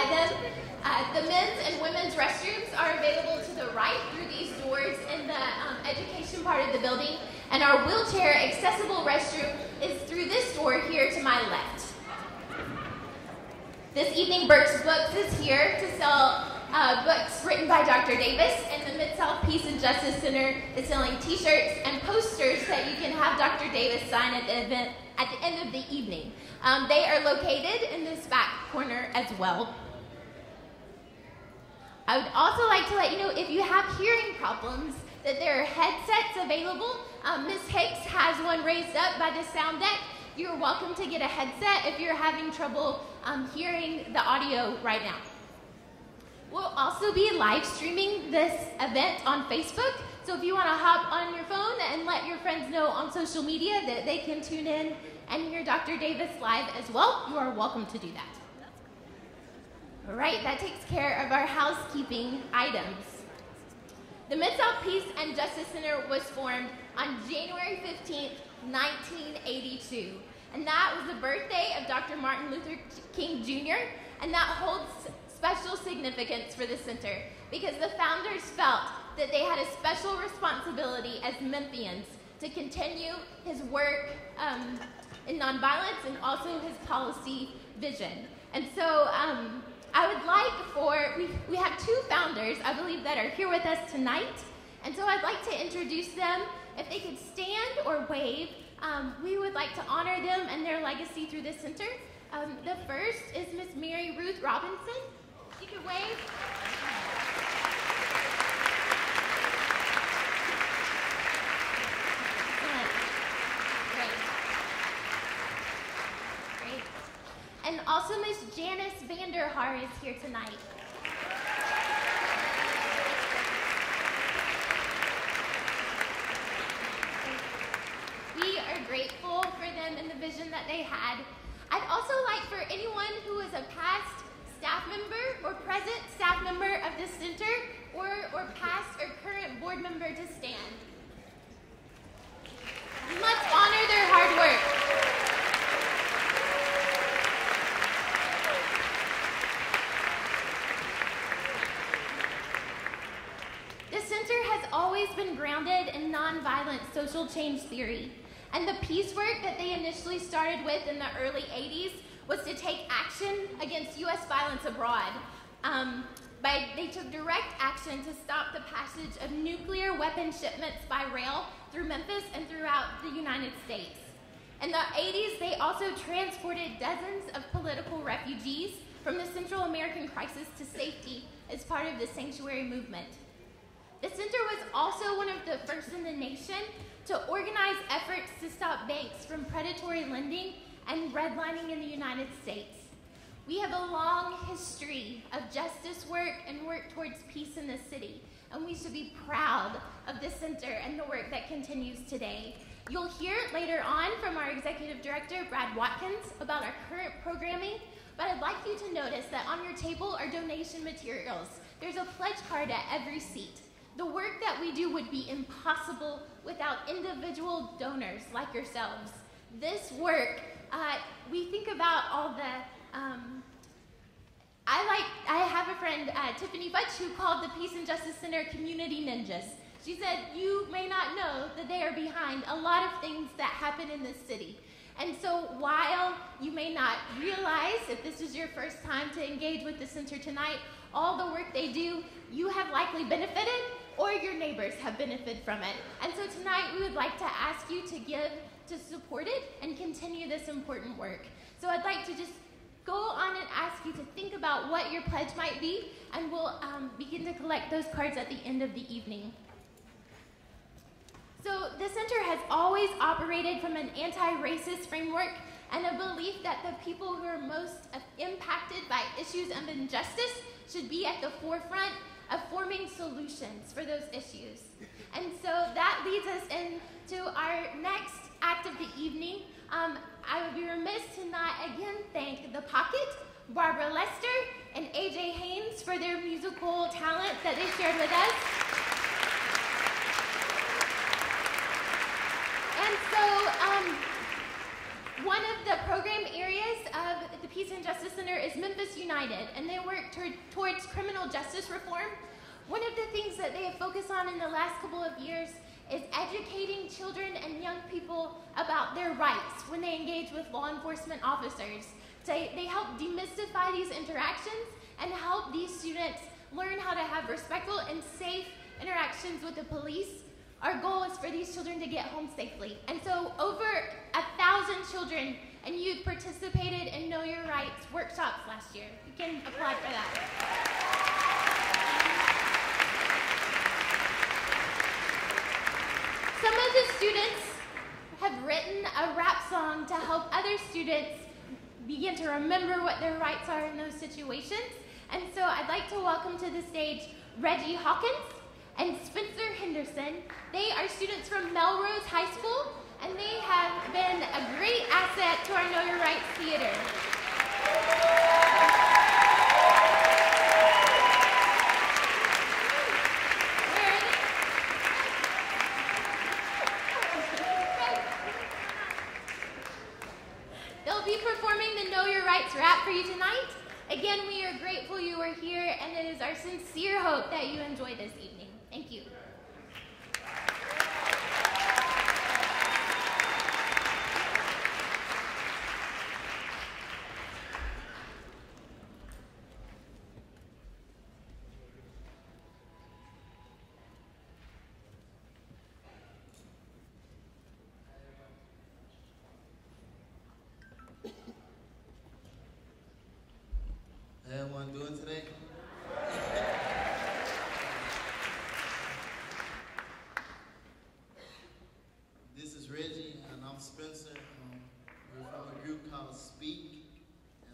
by them. The men's and women's restrooms are available to the right through these doors in the education part of the building, and our wheelchair accessible restroom is through this door here to my left. This evening, Burke's Books is here to sell books written by Dr. Davis, and the Mid-South Peace and Justice Center is selling t-shirts and posters that you can have Dr. Davis sign at the event at the end of the evening. They are located in this back corner as well. I would also like to let you know, if you have hearing problems, that there are headsets available. Ms. Hicks has one raised up by the sound deck. You're welcome to get a headset if you're having trouble hearing the audio right now. We'll also be live streaming this event on Facebook, so if you want to hop on your phone and let your friends know on social media that they can tune in and hear Dr. Davis live as well, you are welcome to do that. All right, that takes care of our housekeeping items. The Mid-South Peace and Justice Center was formed on January 15th, 1982, and that was the birthday of Dr. Martin Luther King Jr., and that holds special significance for the center because the founders felt that they had a special responsibility as Memphians to continue his work in nonviolence and also his policy vision. And so I would like we have two founders, I believe, that are here with us tonight. And so I'd like to introduce them. If they could stand or wave, we would like to honor them and their legacy through the center. The first is Miss Mary Ruth Robinson. You can wave. Great. And also Miss Janice Vanderhaar is here tonight. We are grateful for them and the vision that they had. I'd also like for anyone who is a past staff member or present staff member of the center or past or current board member to stand. Let's honor their hard work. The center has always been grounded in nonviolent social change theory, and the peace work that they initially started with in the early 80s was to take action against U.S. violence abroad. They took direct action to stop the passage of nuclear weapon shipments by rail through Memphis and throughout the United States. In the 80s, they also transported dozens of political refugees from the Central American crisis to safety as part of the sanctuary movement. The center was also one of the first in the nation to organize efforts to stop banks from predatory lending and redlining in the United States. We have a long history of justice work and work towards peace in the city, and we should be proud of the center and the work that continues today. You'll hear later on from our executive director, Brad Watkins, about our current programming, but I'd like you to notice that on your table are donation materials. There's a pledge card at every seat. The work that we do would be impossible without individual donors like yourselves. This work, we think about all the, I have a friend, Tiffany Butch, who called the Peace and Justice Center community ninjas. She said, you may not know that they are behind a lot of things that happen in this city. And so while you may not realize, if this is your first time to engage with the center tonight, all the work they do, you have likely benefited or your neighbors have benefited from it. And so tonight we would like to ask you to give, to support it, and continue this important work. So I'd like to just go on and ask you to think about what your pledge might be, and we'll begin to collect those cards at the end of the evening. So the center has always operated from an anti-racist framework and a belief that the people who are most impacted by issues of injustice should be at the forefront of forming solutions for those issues. And so that leads us into our next act of the evening. I would be remiss to not again thank The Pocket, Barbara Lester, and AJ Haynes for their musical talent that they shared with us. And so One of the program areas of the Peace and Justice Center is Memphis United, and they work towards criminal justice reform. One of the things that they have focused on in the last couple of years is educating children and young people about their rights when they engage with law enforcement officers. They help demystify these interactions and help these students learn how to have respectful and safe interactions with the police. Our goal is for these children to get home safely. And so over 1,000 children and youth participated in Know Your Rights workshops last year. You can apply for that. Some of the students have written a rap song to help other students begin to remember what their rights are in those situations. And so I'd like to welcome to the stage Reggie Hawkins and Spencer Henderson. They are students from Melrose High School, and they have been a great asset to our Know Your Rights Theater. They'll be performing the Know Your Rights rap for you tonight. Again, we are grateful you are here, and it is our sincere hope that you enjoy this evening. Thank you. How everyone doing today? This is Reggie, and I'm Spencer. We're from a group called Speak. And,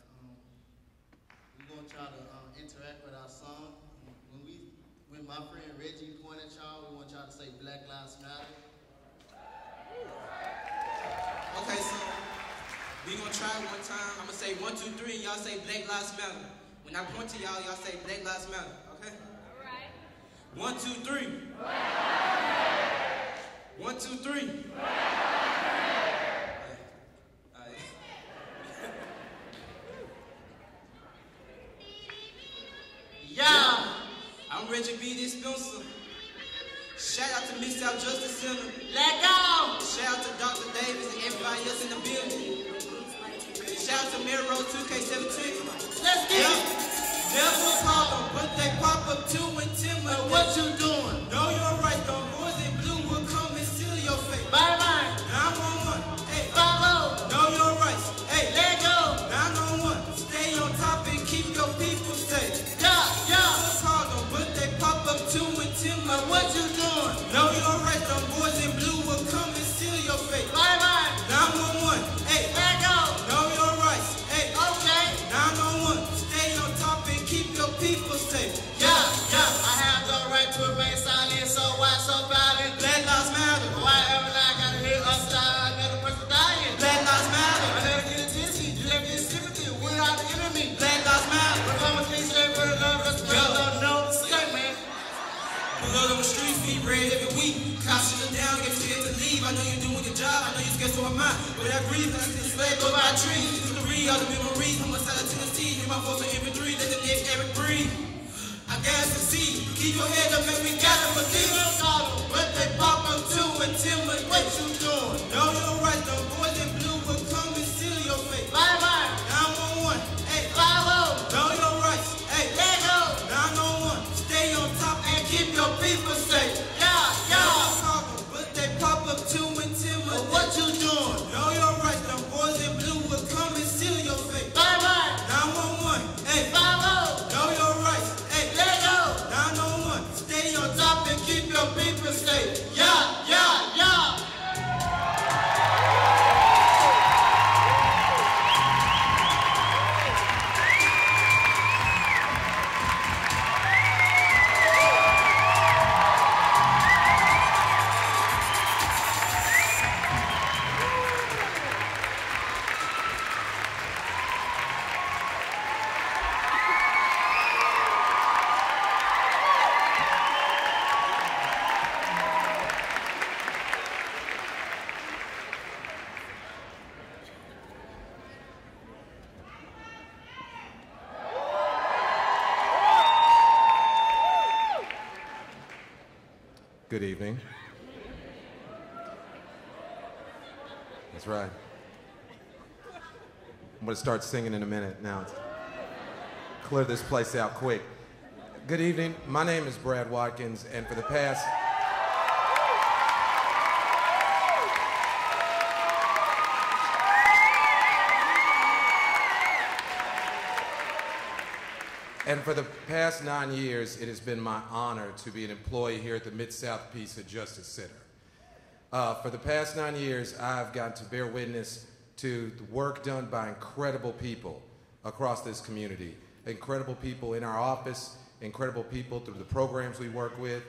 we're going to try to interact with our song. When my friend Reggie pointed at y'all, we want y'all to say Black Lives Matter. Okay, so we gonna try it one time. I'm gonna say 1, 2, 3, and y'all say Black Lives Matter. When I point to y'all, y'all say Black Lives Matter, okay? All right. 1, 2, 3. 1, 2, 3. Yeah! I'm Reggie B. This Spencer. Shout out to Missed Out Justice Center. Let go! Shout out to Dr. Davis and everybody else in the building. Shout out to Mirror Road 2K17. Let's get it! Never call them, but they pop up too intimidate. What you doing? Know your rights, the boys in blue will come and seal your face. Bye-bye! 911, hey, Follow! know your rights, hey, Let go! 911, stay on top and keep your people safe. Yeah! Never call them, but they pop up too intimidate. What you doing? Know your rights, the boys in blue will come and seal your face. Bye-bye! 911, hey, Let go! know your rights, hey, Okay! 911, stay on top and keep your people safe. Yeah! I have the right to remain silent, so why so violent? Black Lives Matter. Why every lie gotta hear us die, another person dying? Black Lives Matter. I never get attention, you never get sympathy, we are the enemy. Black Lives Matter. We're coming to say we're love, respect, love, no, say man. Blood on the streets, feet red every week. Cops shut down, get scared to leave. I know you're doing your job, I know you're scared to my mind. But I breathe, I see the slave go by trees. To the read all the memories, I'm a side of Tennessee. Hear my voice in infantry, let the next Eric breathe. I gotta succeed, keep your head up, man, we gotta believe. But they pop up too intimidate. What you doing? Know your rights, the boys in blue will come and seal your face. Bye-bye! 911, hey, Follow! know your rights, hey, Let go! 911, stay on top and keep your people safe. Yeah! But they pop up too intimidate. What you doing? Know your rights, the boys in blue will come and seal your face. Bye-bye! 911, hey, Follow! know your rights, hey, Let go! 911, stay on top and keep your people safe. Yeah! Good evening. That's right. I'm going to start singing in a minute now. Clear this place out quick. Good evening. My name is Brad Watkins, and for the past... And for the past 9 years, it has been my honor to be an employee here at the Mid-South Peace and Justice Center. For the past 9 years, I've gotten to bear witness to the work done by incredible people across this community. Incredible people in our office, incredible people through the programs we work with,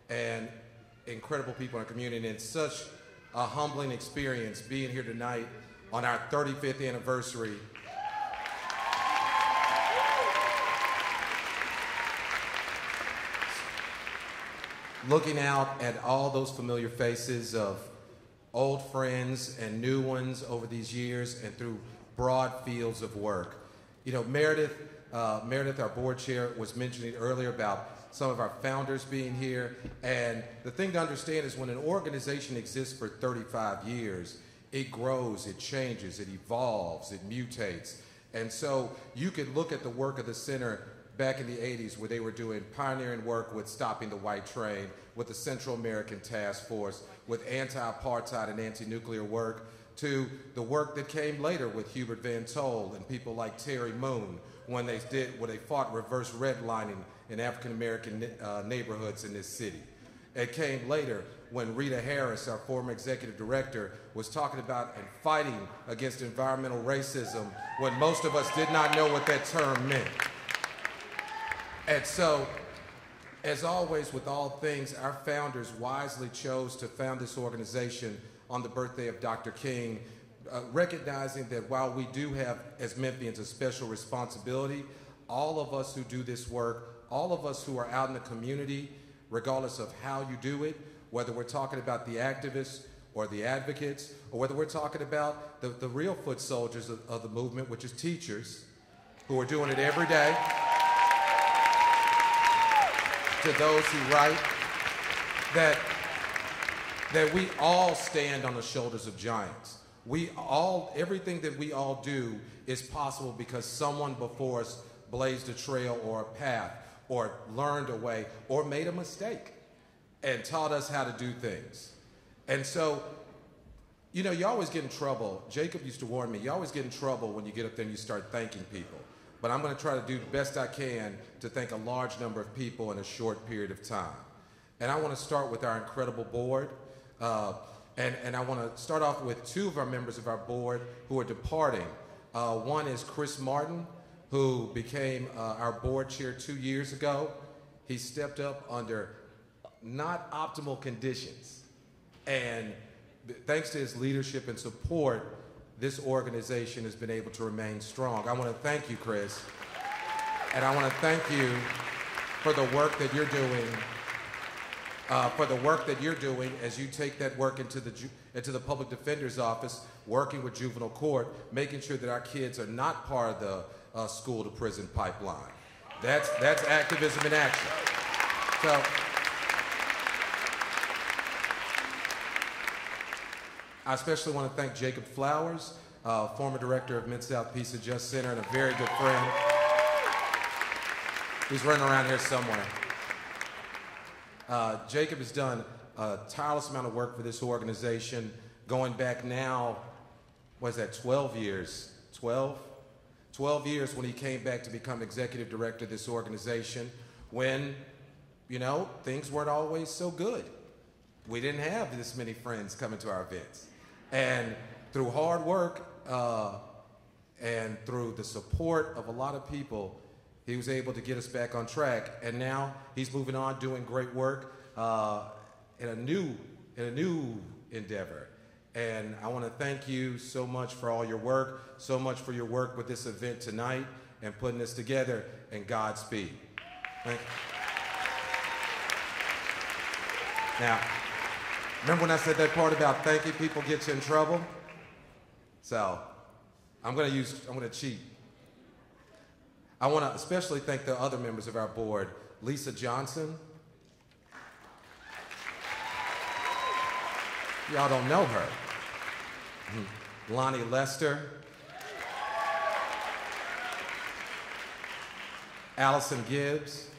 and incredible people in our community. And it's such a humbling experience being here tonight on our 35th anniversary. Looking out at all those familiar faces of old friends and new ones over these years and through broad fields of work. You know, Meredith, our board chair, was mentioning earlier about some of our founders being here. And the thing to understand is when an organization exists for 35 years, it grows, it changes, it evolves, it mutates. And so you could look at the work of the center back in the 80s where they were doing pioneering work with stopping the white train, with the Central American Task Force, with anti-apartheid and anti-nuclear work, to the work that came later with Hubert Van Tol and people like Terry Moon when they fought reverse redlining in African-American neighborhoods in this city. It came later when Rita Harris, our former executive director, was talking about and fighting against environmental racism when most of us did not know what that term meant. And so, as always with all things, our founders wisely chose to found this organization on the birthday of Dr. King, recognizing that while we do have, as Memphians, a special responsibility, all of us who do this work, all of us who are out in the community, regardless of how you do it, whether we're talking about the activists or the advocates, or whether we're talking about the real foot soldiers of the movement, which is teachers, who are doing it every day, to those who write, that we all stand on the shoulders of giants. Everything that we all do is possible because someone before us blazed a trail or a path, or learned a way, or made a mistake, and taught us how to do things. And so, you know, you always get in trouble. Jacob used to warn me, you always get in trouble when you get up there and you start thanking people. But I'm going to try to do the best I can to thank a large number of people in a short period of time. And I want to start with our incredible board. And I want to start off with two of our members of our board who are departing. One is Chris Martin, who became our board chair 2 years ago. He stepped up under not optimal conditions. And thanks to his leadership and support, this organization has been able to remain strong. I want to thank you, Chris. And I want to thank you for the work that you're doing, as you take that work into the public defender's office, working with juvenile court, making sure that our kids are not part of the school to prison pipeline. That's activism in action. So, I especially want to thank Jacob Flowers, former director of Mid-South Peace and Justice Center and a very good friend. He's running around here somewhere. Jacob has done a tireless amount of work for this organization, going back now, 12 years? 12 years when he came back to become executive director of this organization when, you know, things weren't always so good. We didn't have this many friends coming to our events. And through hard work and through the support of a lot of people, he was able to get us back on track. And now he's moving on, doing great work in a new endeavor. And I want to thank you so much for all your work, so much for your work with this event tonight and putting this together, and Godspeed. Thank you. Now, remember when I said that part about thanking people gets you in trouble? So, I'm going to cheat. I want to especially thank the other members of our board, Lisa Johnson. Y'all don't know her. Lonnie Lester. Allison Gibbs.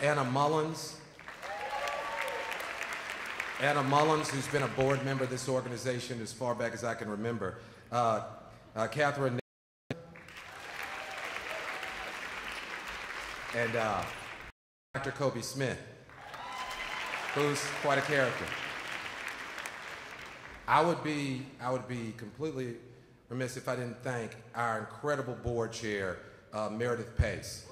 Anna Mullins. Anna Mullins, who's been a board member of this organization as far back as I can remember. Catherine. And Dr. Kobe Smith, who's quite a character. I would be completely remiss if I didn't thank our incredible board chair, Meredith Pace.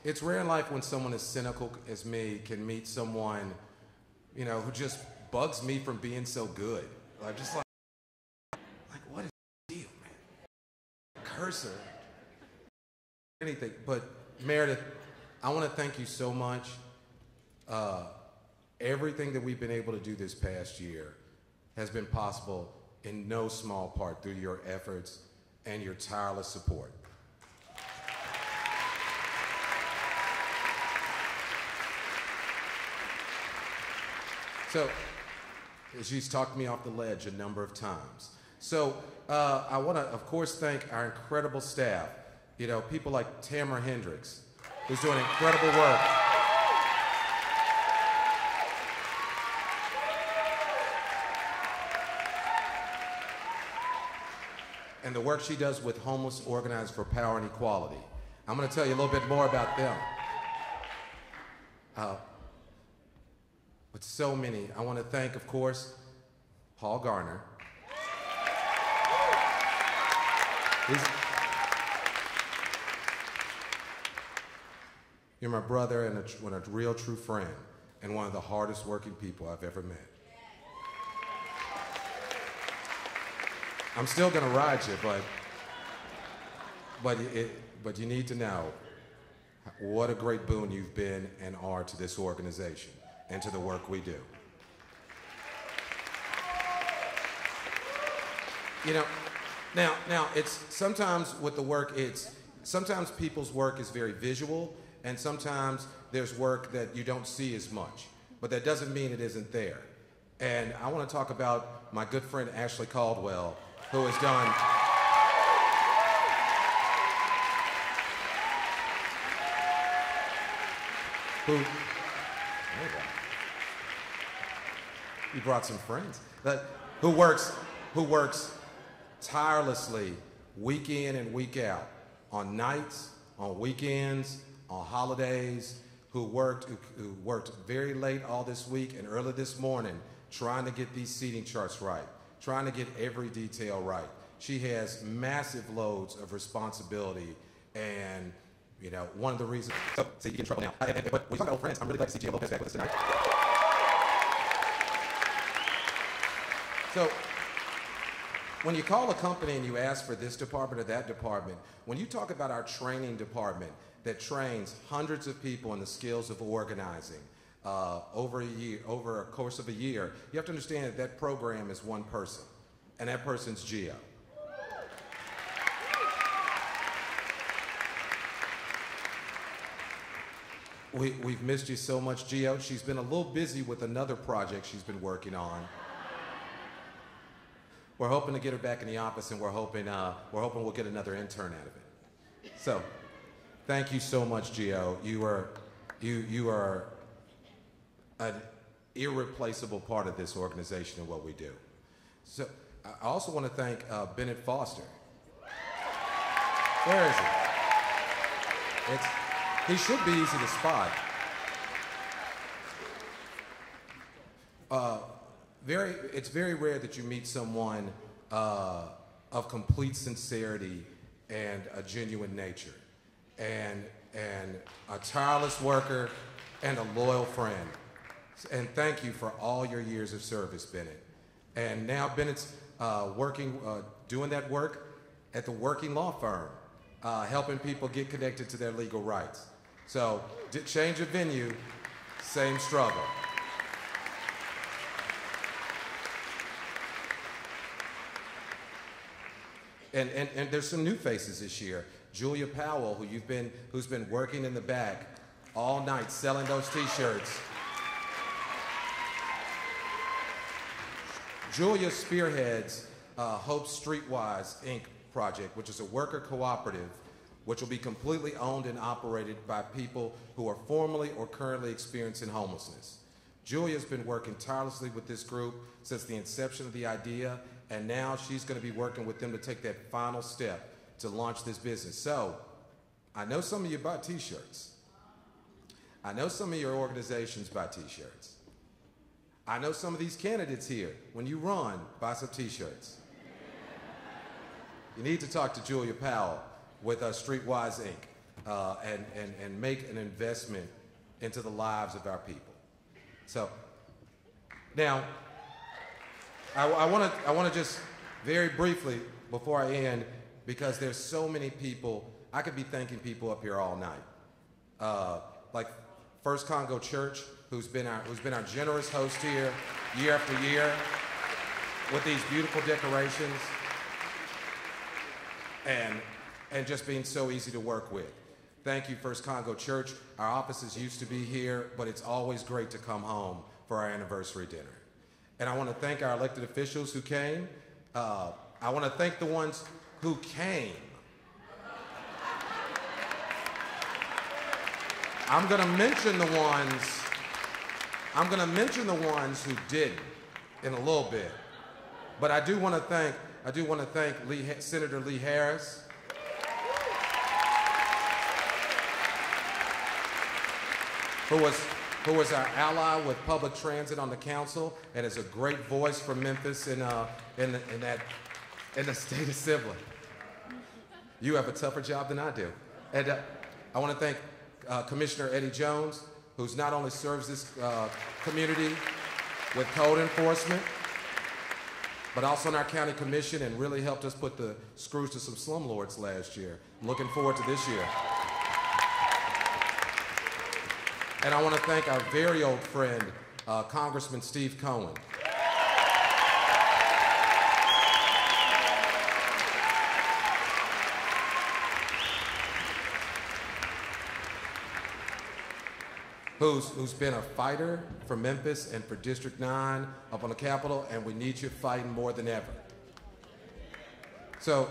It's rare in life when someone as cynical as me can meet someone, you know, who just bugs me from being so good. I'm just like what is the deal, man? Cursor, anything. But Meredith, I want to thank you so much. Everything that we've been able to do this past year has been possible in no small part through your efforts and your tireless support. So, she's talked me off the ledge a number of times. So, I want to, of course, thank our incredible staff. You know, people like Tamara Hendricks, who's doing incredible work. And the work she does with Homeless Organized for Power and Equality. I'm going to tell you a little bit more about them. But so many. I want to thank, of course, Paul Garner. You're my brother and a real true friend and one of the hardest working people I've ever met. I'm still going to ride you, but you need to know what a great boon you've been and are to this organization and to the work we do. You know, now it's sometimes with the work, sometimes people's work is very visual, and sometimes there's work that you don't see as much, but that doesn't mean it isn't there. And I want to talk about my good friend Ashley Caldwell, who has done you brought some friends. Who works tirelessly week in and week out, on nights, on weekends, on holidays, who worked very late all this week and early this morning trying to get these seating charts right, trying to get every detail right. She has massive loads of responsibility, and you know, one of the reasons. So you get in trouble now. But when you talk about old friends, I'm really glad to see J. Lopez back with us tonight. So, when you call a company and you ask for this department or that department, when you talk about our training department that trains hundreds of people in the skills of organizing over a course of a year, you have to understand that that program is one person, and that person's Gio. We've missed you so much, Gio. She's been a little busy with another project she's been working on. We're hoping to get her back in the office, and we're hoping we'll get another intern out of it. So, thank you so much, Gio. You are an irreplaceable part of this organization and what we do. So, I also want to thank Bennett Foster. Where is he? He should be easy to spot. It's very rare that you meet someone of complete sincerity and a genuine nature, and a tireless worker and a loyal friend. And thank you for all your years of service, Bennett. And now Bennett's doing that work at the working law firm, helping people get connected to their legal rights. So, change of venue, same struggle. And there's some new faces this year. Julia Powell, who's been working in the back all night selling those T-shirts. Julia spearheads Hope Streetwise Inc. project, which is a worker cooperative which will be completely owned and operated by people who are formerly or currently experiencing homelessness. Julia's been working tirelessly with this group since the inception of the idea, and now she's going to be working with them to take that final step to launch this business. So, I know some of you buy T-shirts. I know some of your organizations buy T-shirts. I know some of these candidates here, when you run, buy some T-shirts. You need to talk to Julia Powell with Streetwise Inc. And make an investment into the lives of our people. So, now, I want to just very briefly, before I end, because there's so many people, I could be thanking people up here all night. Like First Congo Church, who's been our generous host here year after year with these beautiful decorations and just being so easy to work with. Thank you, First Congo Church. Our offices used to be here, but it's always great to come home for our anniversary dinner. And I want to thank our elected officials who came. I want to thank the ones who came. I'm going to mention the ones who didn't in a little bit. But I do want to thank Senator Lee Harris. Who was our ally with public transit on the council and is a great voice for Memphis in the state assembly. You have a tougher job than I do. And I want to thank Commissioner Eddie Jones, who's not only serves this community with code enforcement, but also on our county commission and really helped us put the screws to some slumlords last year. I'm looking forward to this year. And I want to thank our very old friend, Congressman Steve Cohen. Who's been a fighter for Memphis and for District 9 up on the Capitol, and we need you fighting more than ever. So,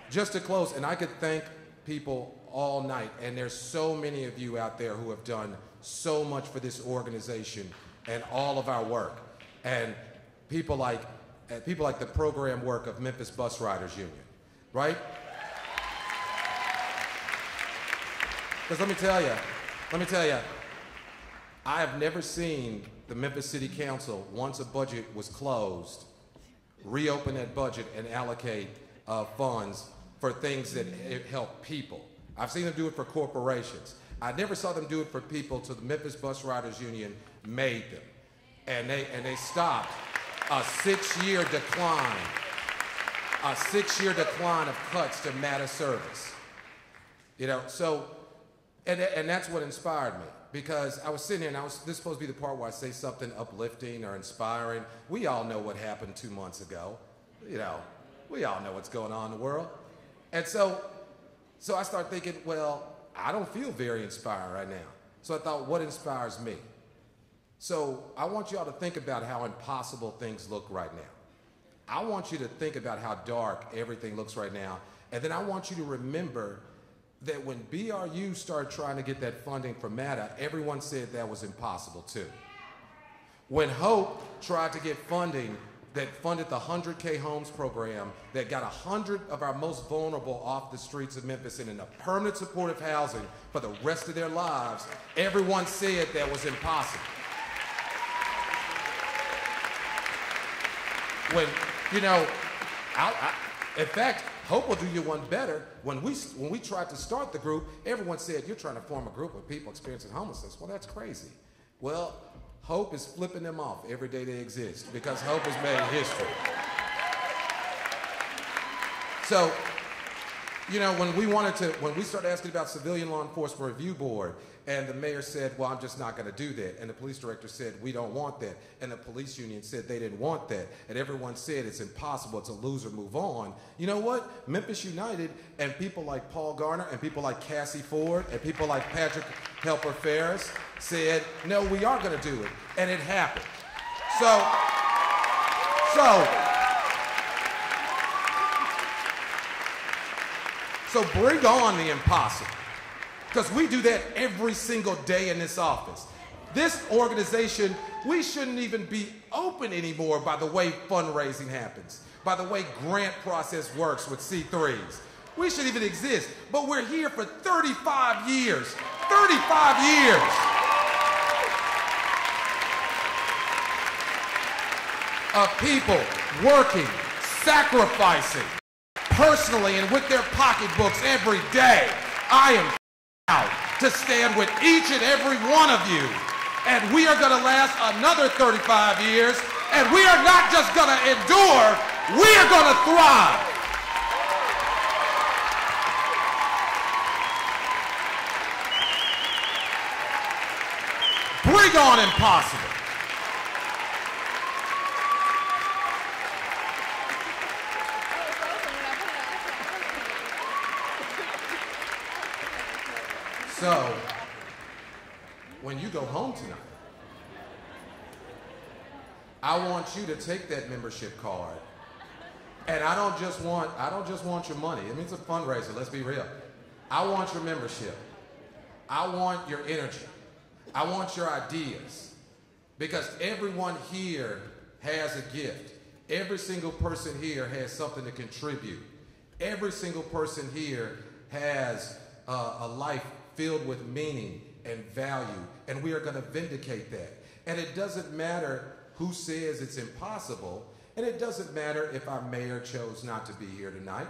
just to close, and I could thank people all night, and there's so many of you out there who have done so much for this organization and all of our work, and people like the program work of Memphis Bus Riders Union, right? Because let me tell you, I have never seen the Memphis City Council, once a budget was closed, reopen that budget and allocate funds for things that help people. I've seen them do it for corporations. I never saw them do it for people till the Memphis Bus Riders Union made them. And they stopped a 6-year decline of cuts to matter service. You know, so, and that's what inspired me, because I was sitting here and this is supposed to be the part where I say something uplifting or inspiring. We all know what happened 2 months ago. You know, we all know what's going on in the world. And so I started thinking, well, I don't feel very inspired right now. So I thought, what inspires me? So I want you all to think about how impossible things look right now. I want you to think about how dark everything looks right now. And then I want you to remember that when BRU started trying to get that funding for MATA, everyone said that was impossible too. When Hope tried to get funding that funded the 100K Homes program that got 100 of our most vulnerable off the streets of Memphis and in a permanent supportive housing for the rest of their lives, everyone said that was impossible. When, you know, in fact, Hope will do you one better. When we tried to start the group, everyone said, you're trying to form a group of people experiencing homelessness. Well, that's crazy. Well, Hope is flipping them off every day they exist, because Hope has made history. So, you know, when we started asking about Civilian Law Enforcement Review Board And the mayor said, well, I'm just not going to do that. And the police director said, we don't want that. And the police union said they didn't want that. And everyone said it's impossible, it's a loser, move on. You know what? Memphis United and people like Paul Garner and people like Cassie Ford and people like Patrick Helper Ferris said, no, we are going to do it. And it happened. So bring on the impossible. Because we do that every single day in this office. This organization, we shouldn't even be open anymore by the way fundraising happens, by the way grant process works with C3s. We shouldn't even exist, but we're here for 35 years. 35 years. Of people working, sacrificing, personally and with their pocketbooks every day. I am proud to stand with each and every one of you. And we are going to last another 35 years. And we are not just going to endure, we are going to thrive. Bring on impossible. So, when you go home tonight, I want you to take that membership card. And I don't just want your money. I mean, it's a fundraiser, let's be real. I want your membership. I want your energy. I want your ideas. Because everyone here has a gift. Every single person here has something to contribute. Every single person here has a life filled with meaning and value, and we are going to vindicate that. And it doesn't matter who says it's impossible, and it doesn't matter if our mayor chose not to be here tonight.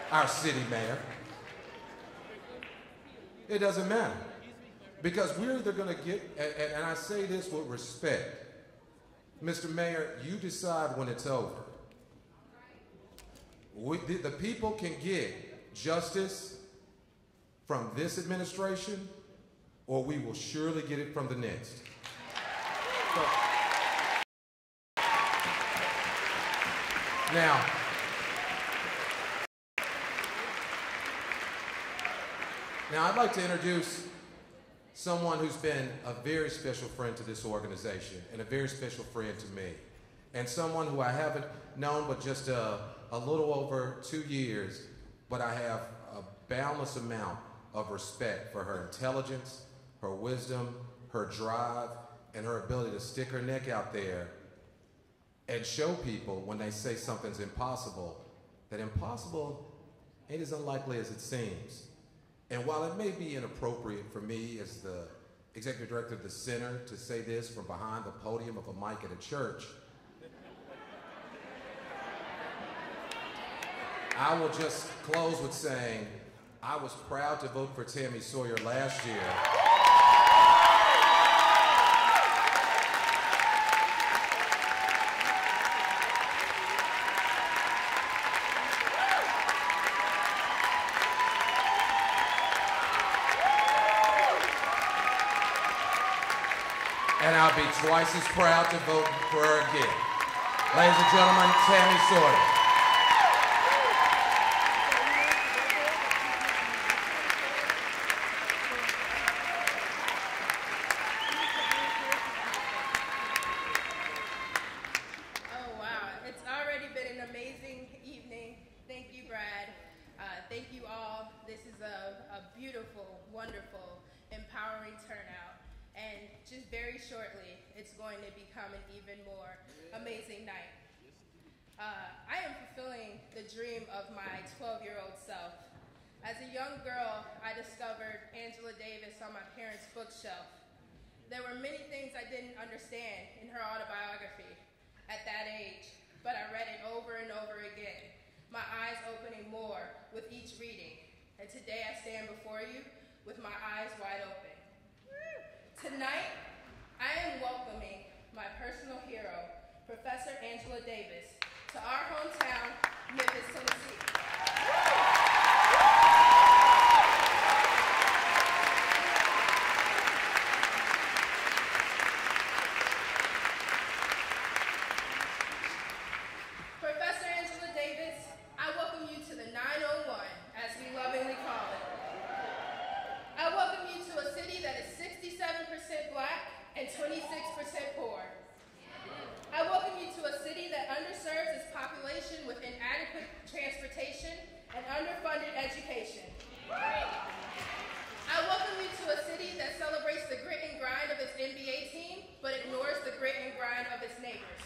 Our city mayor. It doesn't matter. Because we're either going to get, and I say this with respect, Mr. Mayor, you decide when it's over. The people can get justice from this administration, or we will surely get it from the next. So, now, I'd like to introduce someone who's been a very special friend to this organization and a very special friend to me, and someone who I haven't known but just a little over 2 years, but I have a boundless amount of respect for her intelligence, her wisdom, her drive, and her ability to stick her neck out there and show people when they say something's impossible, that impossible ain't as unlikely as it seems. And while it may be inappropriate for me as the executive director of the center to say this from behind the podium of a mic at a church, I will just close with saying I was proud to vote for Tammy Sawyer last year. And I'll be twice as proud to vote for her again. Ladies and gentlemen, Tammy Sawyer. There were many things I didn't understand in her autobiography at that age, but I read it over and over again, my eyes opening more with each reading. And today I stand before you with my eyes wide open. Tonight, I am welcoming my personal hero, Professor Angela Davis, to our hometown, Memphis, Tennessee. with inadequate transportation and underfunded education. I welcome you to a city that celebrates the grit and grind of its NBA team, but ignores the grit and grind of its neighbors.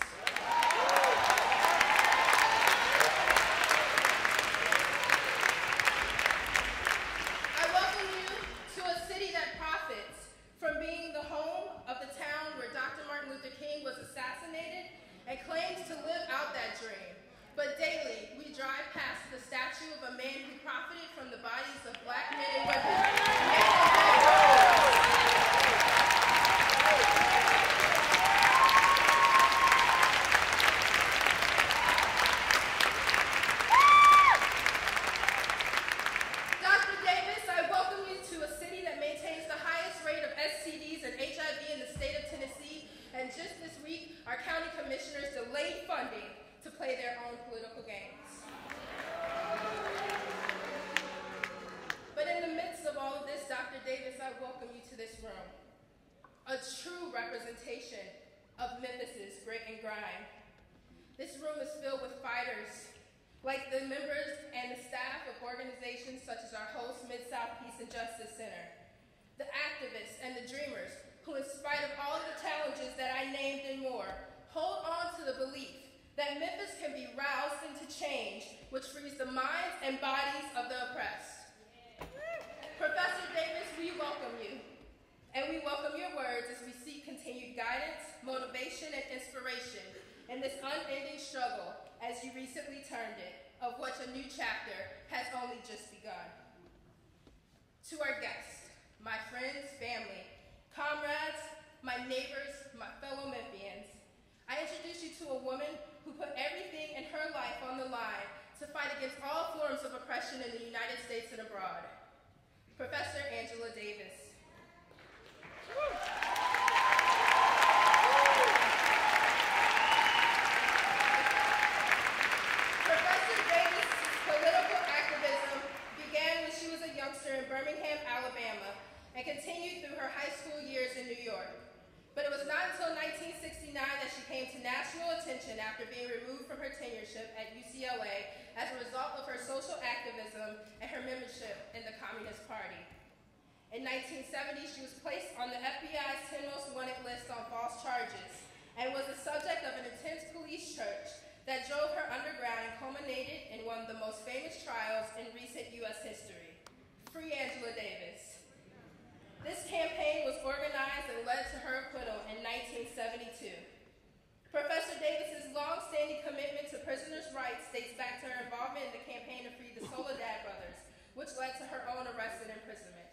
I welcome you to a city that profits from being the home of the town where Dr. Martin Luther King was assassinated and claims to live out that dream. But daily, we drive past the statue of a man who profited from the bodies of black men and women. Dr. Davis, I welcome you to a city that maintains the highest rate of STDs and HIV in the state of Tennessee. And just this week, our county commissioners delayed funding to play their own political games. But in the midst of all of this, Dr. Davis, I welcome you to this room. A true representation of Memphis's grit and grind. This room is filled with fighters, like the members and the staff of organizations such as our host, Mid-South Peace and Justice Center. The activists and the dreamers who, in spite of all of the challenges that I named and more, hold on to the belief that Memphis can be roused into change, which frees the minds and bodies of the oppressed. Professor Davis, we welcome you. And we welcome your words as we seek continued guidance, motivation, and inspiration in this unending struggle, as you recently termed it, of which a new chapter has only just begun. To our guests, my friends, family, comrades, my neighbors, my fellow Memphians, I introduce you to a woman who put everything in her life on the line to fight against all forms of oppression in the United States and abroad. Professor Angela Davis. Professor Davis' political activism began when she was a youngster in Birmingham, Alabama, and continued through her high school years in New York. But it was not until 1969 that she came to national attention after being removed from her tenureship at UCLA as a result of her social activism and her membership in the Communist Party. In 1970, she was placed on the FBI's 10 most wanted list on false charges and was the subject of an intense police search that drove her underground and culminated in one of the most famous trials in recent U.S. history. Free Angela Davis. This campaign was organized and led to her acquittal in 1972. Professor Davis's long-standing commitment to prisoners' rights dates back to her involvement in the campaign to free the Soledad brothers, which led to her own arrest and imprisonment.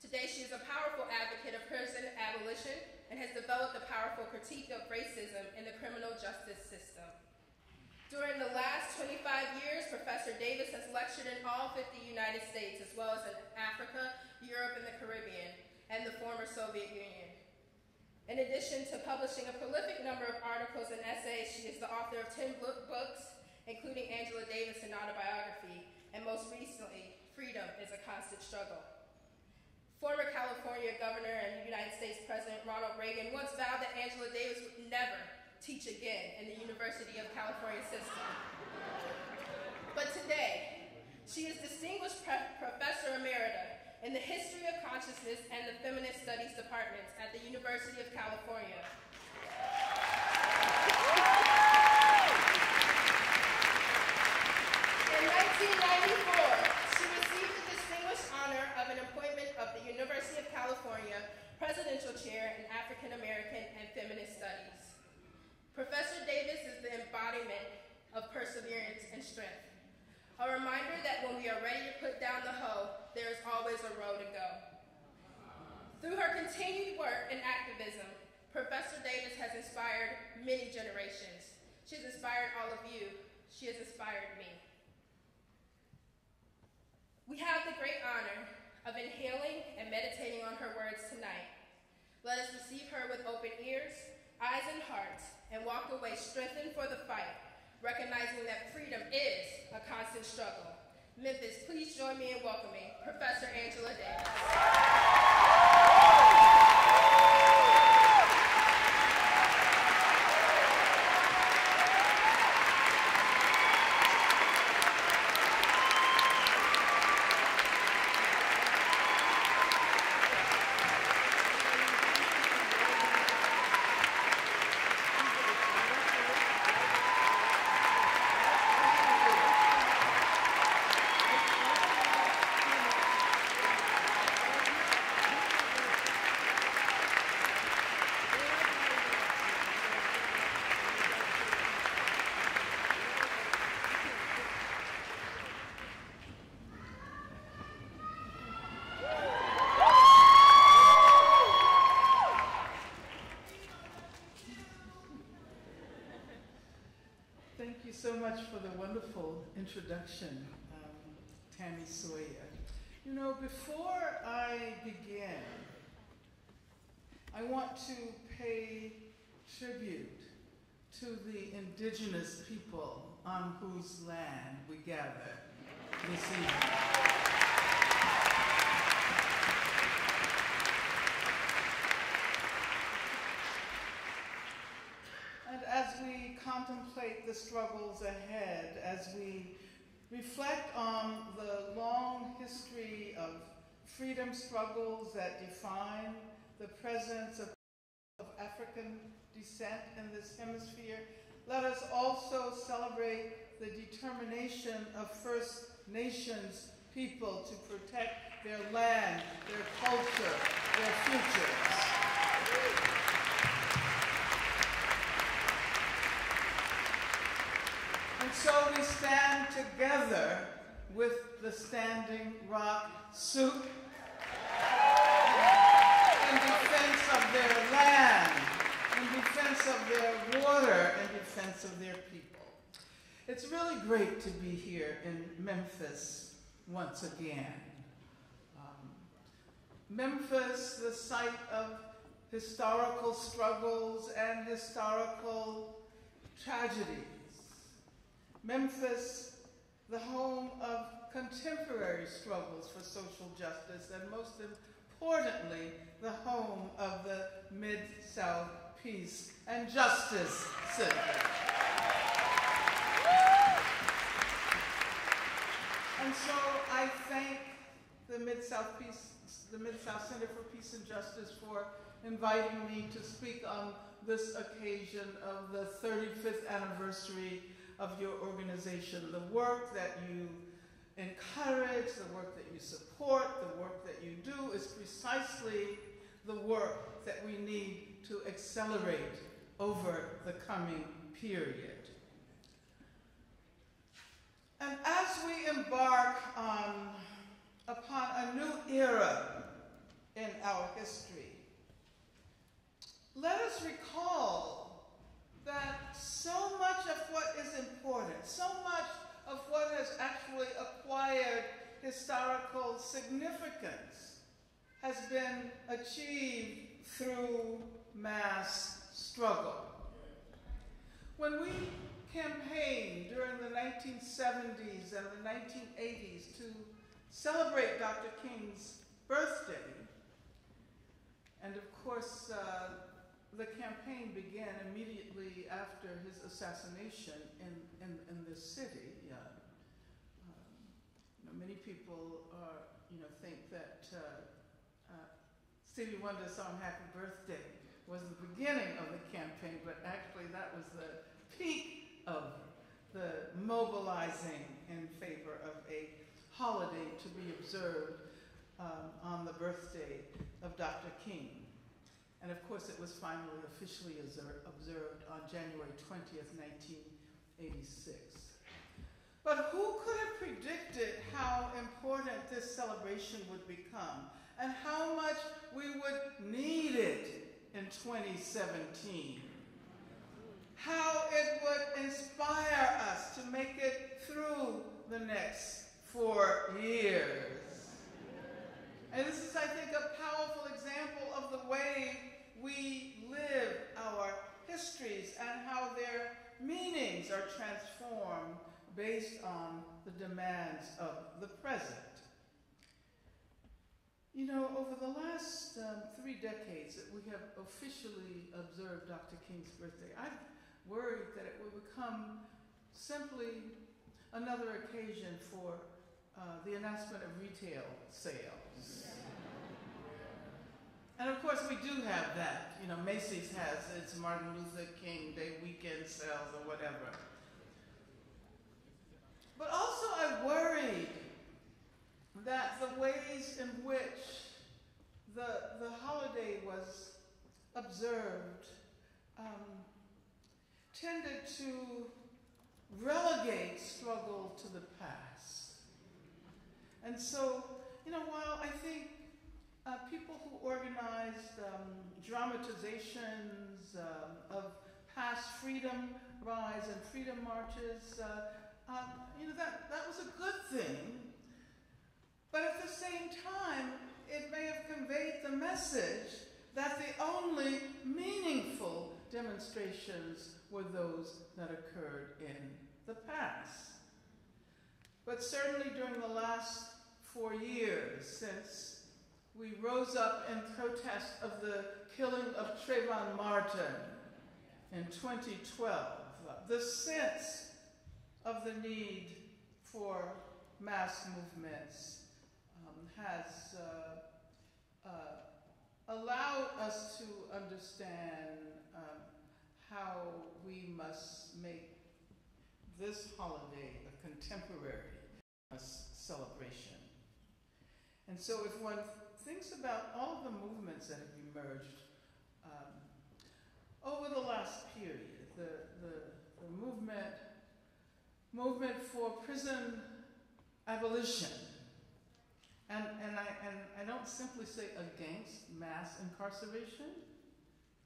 Today, she is a powerful advocate of prison abolition and has developed a powerful critique of racism in the criminal justice system. During the last 25 years, Professor Davis has lectured in all 50 United States, as well as in Africa, Europe, and the Caribbean, and the former Soviet Union. In addition to publishing a prolific number of articles and essays, she is the author of 10 books, including Angela Davis, an autobiography, and most recently, Freedom is a Constant Struggle. Former California Governor and United States President Ronald Reagan once vowed that Angela Davis would never teach again in the University of California system. But today, she is Distinguished Professor Emerita in the History of Consciousness and the Feminist Studies departments at the University of California. In 1994, she received the distinguished honor of an appointment of the University of California Presidential Chair in African American and Feminist Studies. Professor Davis is the embodiment of perseverance and strength. A reminder that when we are ready to put down the hoe, there is always a road to go. Through her continued work and activism, Professor Davis has inspired many generations. She has inspired all of you. She has inspired me. We have the great honor of inhaling and meditating on her words tonight. Let us receive her with open ears, eyes, and hearts, and walk away strengthened for the fight, recognizing that freedom is a constant struggle. Memphis, please join me in welcoming Professor Angela Davis. you so much for the wonderful introduction, Tammy Sawyer. You know, before I begin, I want to pay tribute to the indigenous people on whose land we gather this evening. And as we contemplate the struggles ahead, as we reflect on the long history of freedom struggles that define the presence of African descent in this hemisphere, let us also celebrate the determination of First Nations people to protect their land, their culture, their futures. And so we stand together with the Standing Rock Sioux in defense of their land, in defense of their water, in defense of their people. It's really great to be here in Memphis once again. Memphis, the site of historical struggles and historical tragedies. Memphis, the home of contemporary struggles for social justice, and most importantly, the home of the Mid-South Peace and Justice Center. And so I thank the Mid-South Center for Peace and Justice for inviting me to speak on this occasion of the 35th anniversary of your organization. The work that you encourage, the work that you support, the work that you do is precisely the work that we need to accelerate over the coming period. And as we embark upon a new era in our history, let us recall that so much of what is important, so much of what has actually acquired historical significance has been achieved through mass struggle. When we campaigned during the 1970s and the 1980s to celebrate Dr. King's birthday, and of course, the campaign began immediately after his assassination in this city. Many people think that Stevie Wonder's song "Happy Birthday" was the beginning of the campaign, but actually that was the peak of the mobilizing in favor of a holiday to be observed on the birthday of Dr. King. And of course, it was finally officially observed on January 20th, 1986. But who could have predicted how important this celebration would become and how much we would need it in 2017? How it would inspire us to make it through the next 4 years. And this is, I think, a powerful example of the way we live our histories and how their meanings are transformed based on the demands of the present. You know, over the last 3 decades that we have officially observed Dr. King's birthday, I've worried that it will become simply another occasion for the announcement of retail sales. And of course we do have that. You know, Macy's has its Martin Luther King Day weekend sales or whatever. But also I worried that the ways in which the holiday was observed tended to relegate struggle to the past. And so, you know, while I think people who organized dramatizations of past freedom rides and freedom marches, that was a good thing. But at the same time, it may have conveyed the message that the only meaningful demonstrations were those that occurred in the past. But certainly during the last 4 years, since we rose up in protest of the killing of Trayvon Martin in 2012, the sense of the need for mass movements has allowed us to understand how we must make this holiday a contemporary celebration. And so if one thinks about all of the movements that have emerged over the last period, the movement for prison abolition, and I don't simply say against mass incarceration,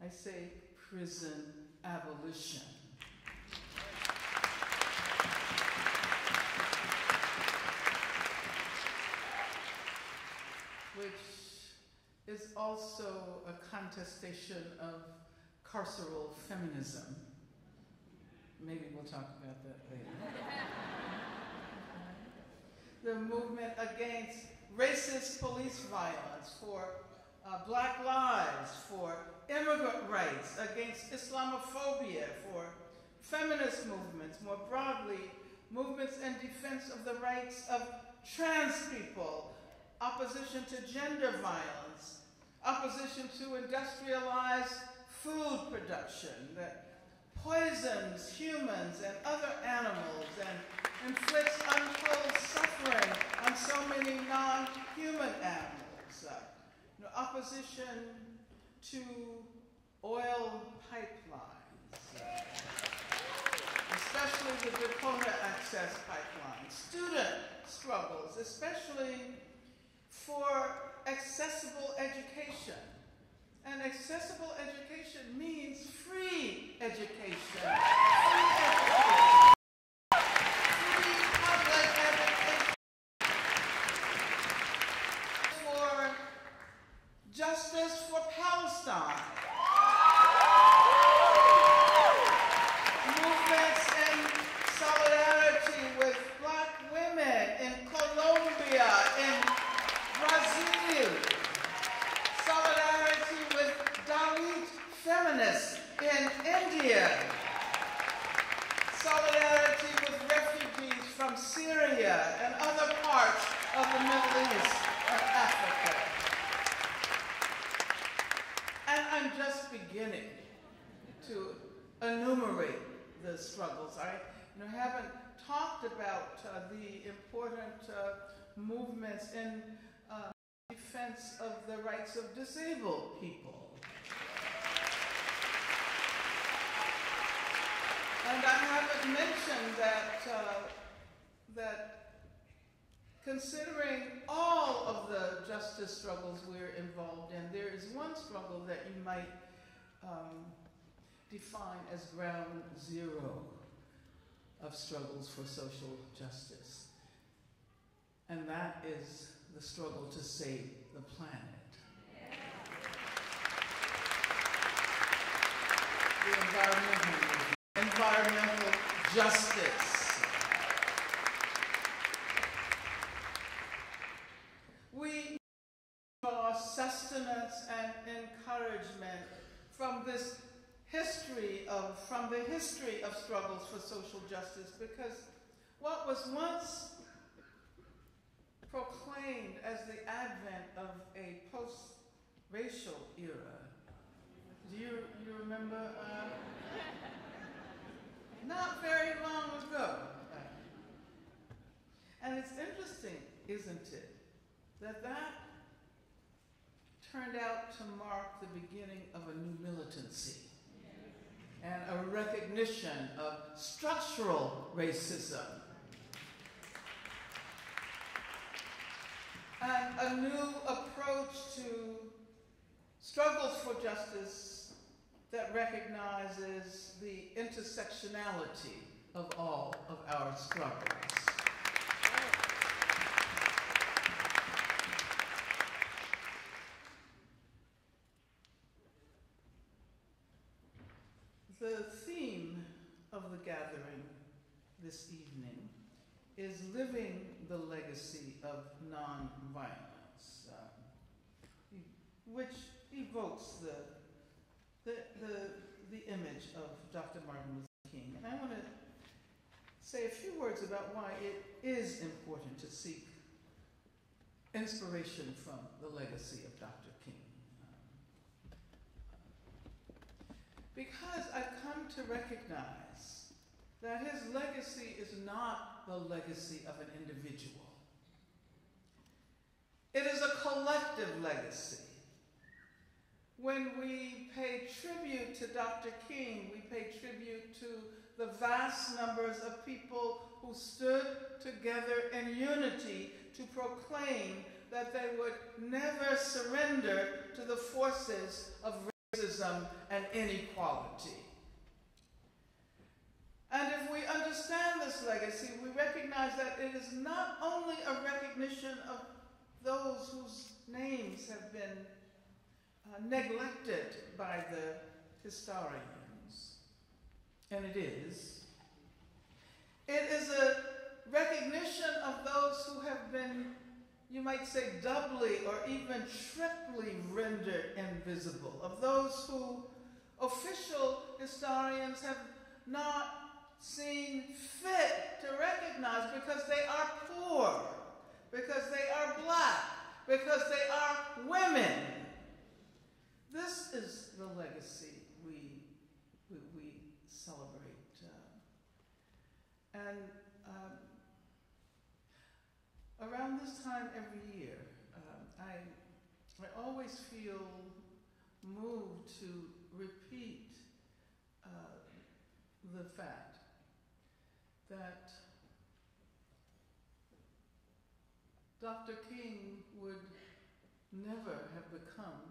I say prison abolition. Which is also a contestation of carceral feminism. Maybe we'll talk about that later. The movement against racist police violence, for Black lives, for immigrant rights, against Islamophobia, for feminist movements, more broadly, movements in defense of the rights of trans people, opposition to gender violence, opposition to industrialized food production that poisons humans and other animals and inflicts untold suffering on so many non-human animals. Opposition to oil pipelines, especially the Dakota Access Pipeline. Student struggles, especially for accessible education. And accessible education means free education. Free education. Free public education. For justice for Palestine. Movements in solidarity with Black women in Colombia, in Brazil. Solidarity with Dalit feminists in India. Solidarity with refugees from Syria and other parts of the Middle East and Africa. And I'm just beginning to enumerate the struggles. I haven't talked about the important movements in defense of the rights of disabled people. And I haven't mentioned that considering all of the justice struggles we're involved in, there is one struggle that you might define as ground zero of struggles for social justice. And that is the struggle to save the planet. The environmental justice. We draw sustenance and encouragement from the history of struggles for social justice, because what was once proclaimed as the advent of a post-racial era. Do you remember? Not very long ago. And it's interesting, isn't it, that turned out to mark the beginning of a new militancy and a recognition of structural racism. And a new approach to struggles for justice that recognizes the intersectionality of all of our struggles. The theme of the gathering this evening is living the legacy of nonviolence, which evokes the image of Dr. Martin Luther King. And I want to say a few words about why it is important to seek inspiration from the legacy of Dr. King. Because I've come to recognize that his legacy is not the legacy of an individual. It is a collective legacy. When we pay tribute to Dr. King, we pay tribute to the vast numbers of people who stood together in unity to proclaim that they would never surrender to the forces of racism and inequality. And if we understand this legacy, we recognize that it is not only a recognition of those whose names have been neglected by the historians, and it is a recognition of those who have been, you might say, doubly or even triply rendered invisible, of those who official historians have not seen fit to recognize because they are poor, because they are black, because they are women. This is the legacy we celebrate. Around this time every year, I always feel moved to repeat the fact that Dr. King would never have become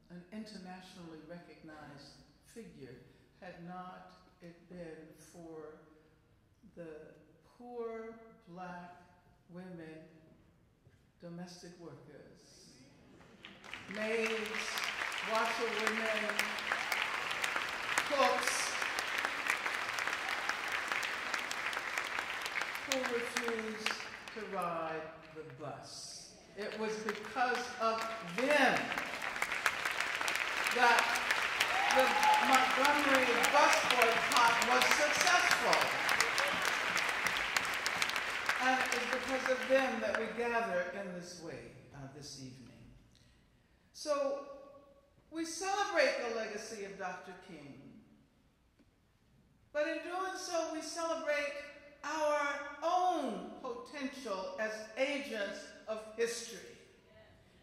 an internationally recognized figure had not it been for the poor black women, domestic workers, maids, washerwomen, cooks, who refused to ride the bus. It was because of them that the Montgomery bus boycott was successful. And it's because of them that we gather in this way this evening. So we celebrate the legacy of Dr. King, but in doing so, we celebrate our own potential as agents of history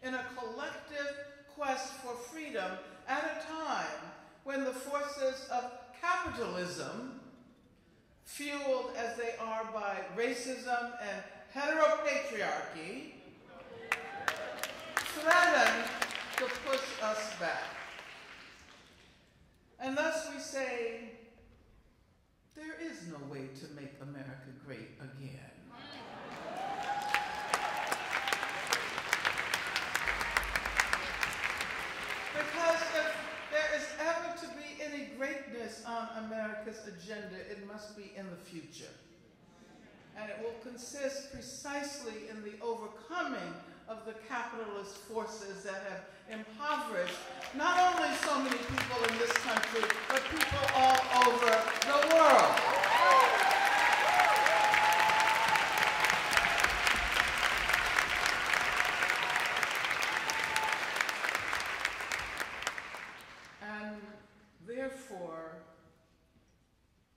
in a collective quest for freedom at a time when the forces of capitalism, fueled as they are by racism and heteropatriarchy, threaten to push us back. And thus we say, there is no way to make America great again. Because if there is ever to be any greatness on America's agenda, it must be in the future. And it will consist precisely in the overcoming of the capitalist forces that have impoverished not only so many people in this country, but people all over the world. And therefore,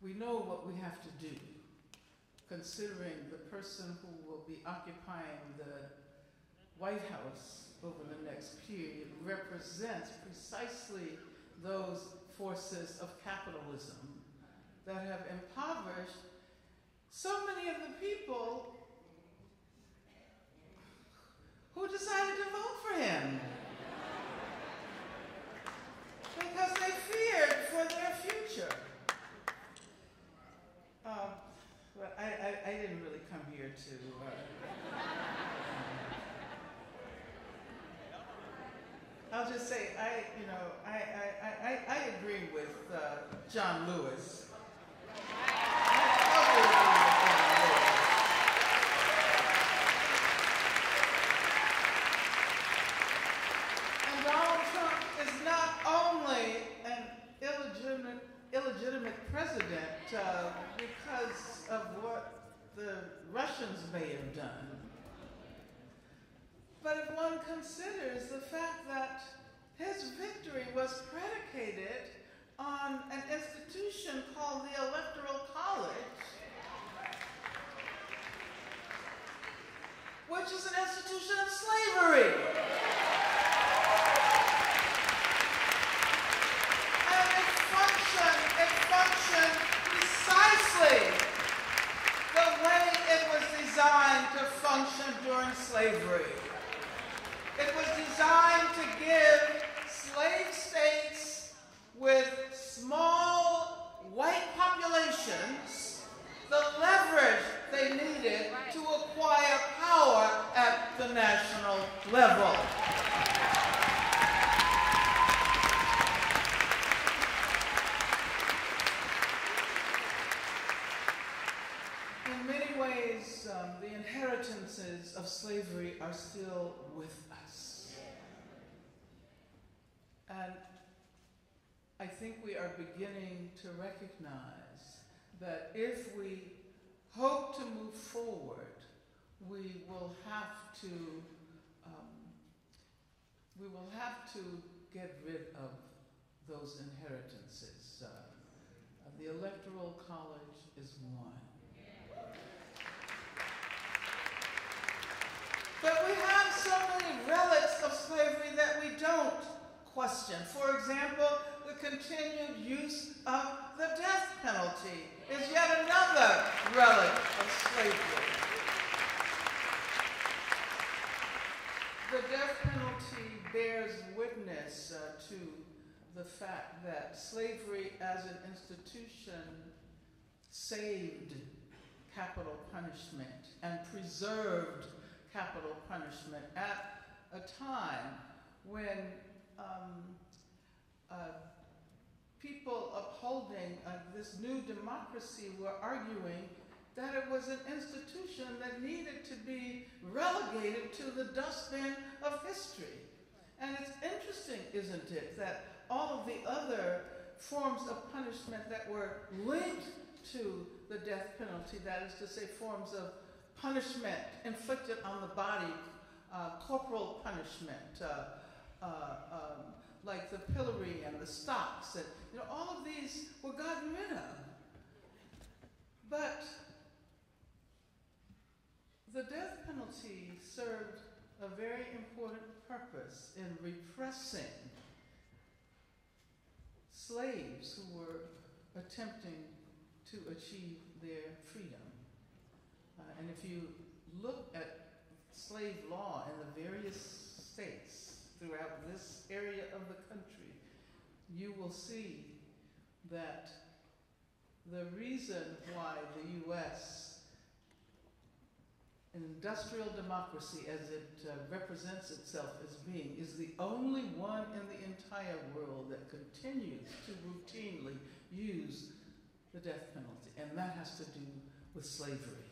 we know what we have to do, considering the person who will be occupying the White House over the next period represents precisely those forces of capitalism that have impoverished so many of the people who decided to vote for him. Because they I agree with John Lewis. I totally agree with John Lewis. And Donald Trump is not only an illegitimate president because of what the Russians may have done, but if one considers the fact that his victory was predicated on an institution called the Electoral College, which is an institution of slavery. And it functioned precisely the way it was designed to function during slavery. It was designed to give slave states with small white populations the leverage they needed to acquire power at the national level. In many ways, the inheritances of slavery are still with us. And I think we are beginning to recognize that if we hope to move forward, we will have to get rid of those inheritances. The Electoral College is one. But we have so many relics of slavery that we don't question. For example, the continued use of the death penalty is yet another relic of slavery. The death penalty bears witness to the fact that slavery as an institution saved capital punishment and preserved capital punishment at a time when people upholding this new democracy were arguing that it was an institution that needed to be relegated to the dustbin of history. And it's interesting, isn't it, that all of the other forms of punishment that were linked to the death penalty, that is to say, forms of punishment inflicted on the body, corporal punishment, like the pillory and the stocks, and all of these were gotten rid of. But the death penalty served a very important purpose in repressing slaves who were attempting to achieve their freedom. And if you look at slave law in the various states throughout this area of the country, you will see that the reason why the U.S., an industrial democracy as it represents itself as being, is the only one in the entire world that continues to routinely use the death penalty, and that has to do with slavery.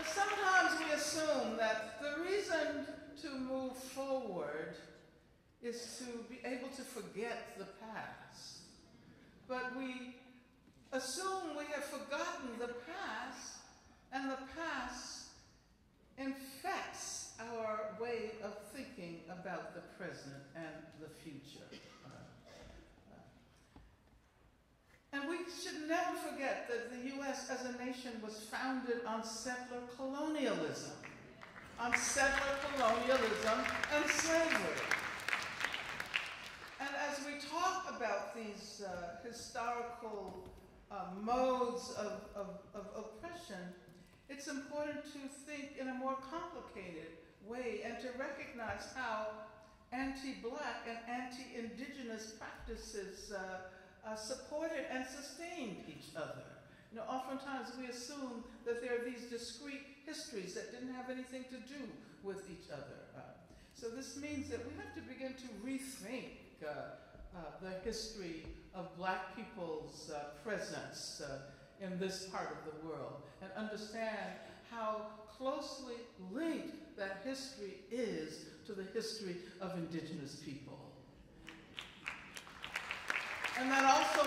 Sometimes we assume that the reason to move forward is to be able to forget the past. But we assume we have forgotten the past, and the past infects our way of thinking about the present and the future. And we should never forget that the U.S. as a nation was founded on settler colonialism. On settler colonialism and slavery. And as we talk about these historical modes of oppression, it's important to think in a more complicated way and to recognize how anti-Black and anti-Indigenous practices supported and sustained each other. Oftentimes we assume that there are these discrete histories that didn't have anything to do with each other. So this means that we have to begin to rethink the history of Black people's presence in this part of the world and understand how closely linked that history is to the history of indigenous people. And that also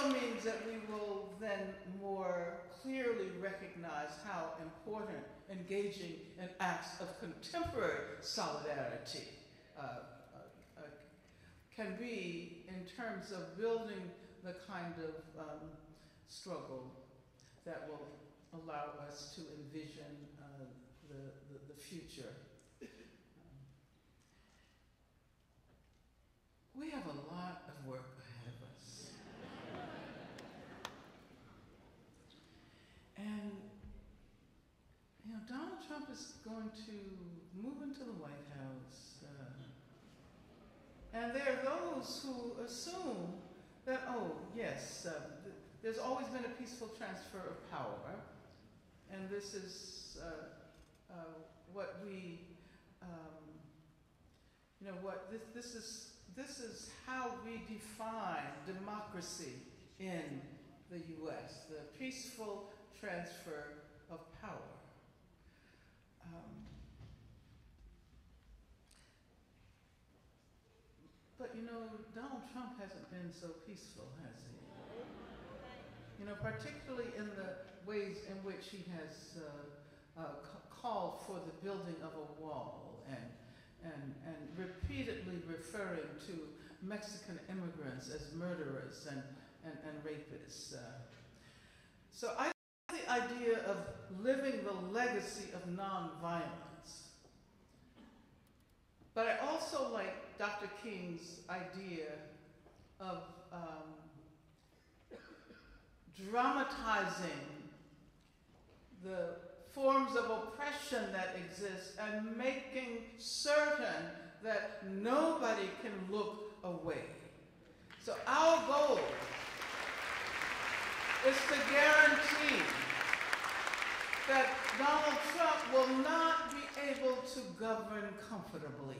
means that we will then more clearly recognize how important engaging in acts of contemporary solidarity can be in terms of building the kind of struggle that will allow us to envision the future. We have a lot of work ahead of us. And, you know, Donald Trump is going to move into the White House. And there are those who assume that, oh, yes, there's always been a peaceful transfer of power. And this is what we, this is how we define democracy in the U.S., the peaceful transfer of power. But you know, Donald Trump hasn't been so peaceful, has he? You know, particularly in the ways in which he has called for the building of a wall and repeatedly referring to Mexican immigrants as murderers and rapists. So I like the idea of living the legacy of nonviolence. But I also like Dr. King's idea of dramatizing the forms of oppression that exist and making certain that nobody can look away. So our goal is to guarantee that Donald Trump will not be able to govern comfortably.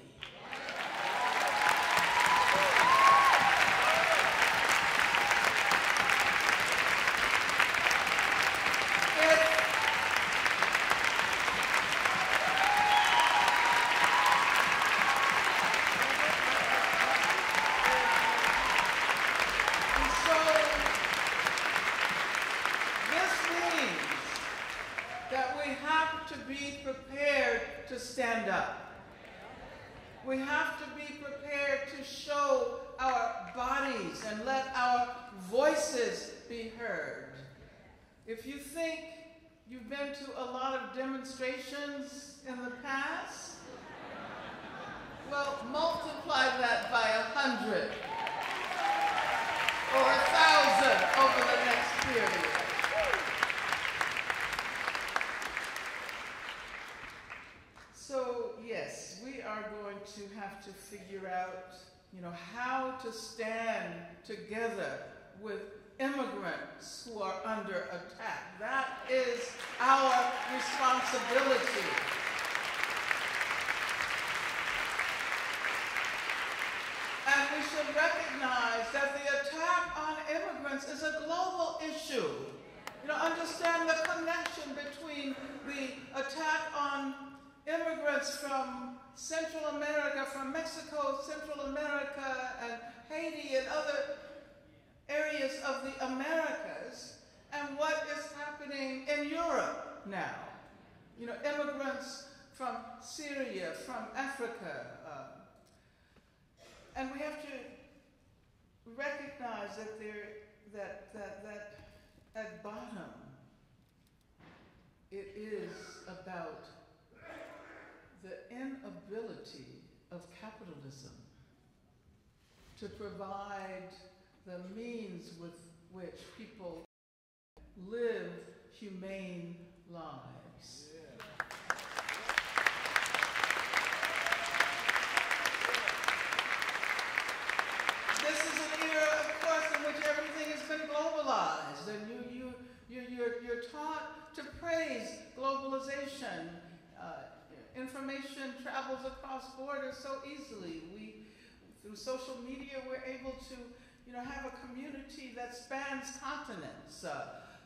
Stand up. We have to be prepared to show our bodies and let our voices be heard. If you think you've been to a lot of demonstrations in the past, well, multiply that by 100 or 1,000 over the next period. So yes, we are going to have to figure out, you know, how to stand together with immigrants who are under attack. That is our responsibility. And we should recognize that the attack on immigrants is a global issue. You know, understand the connection between the attack on immigrants from Central America, from Mexico, Central America, and Haiti, and other areas of the Americas, and what is happening in Europe now. You know, immigrants from Syria, from Africa. And we have to recognize that at bottom, it is about the inability of capitalism to provide the means with which people live humane lives. This is an era, of course, in which everything has been globalized, and you're taught to praise information travels across borders so easily. Through social media, we're able to, have a community that spans continents.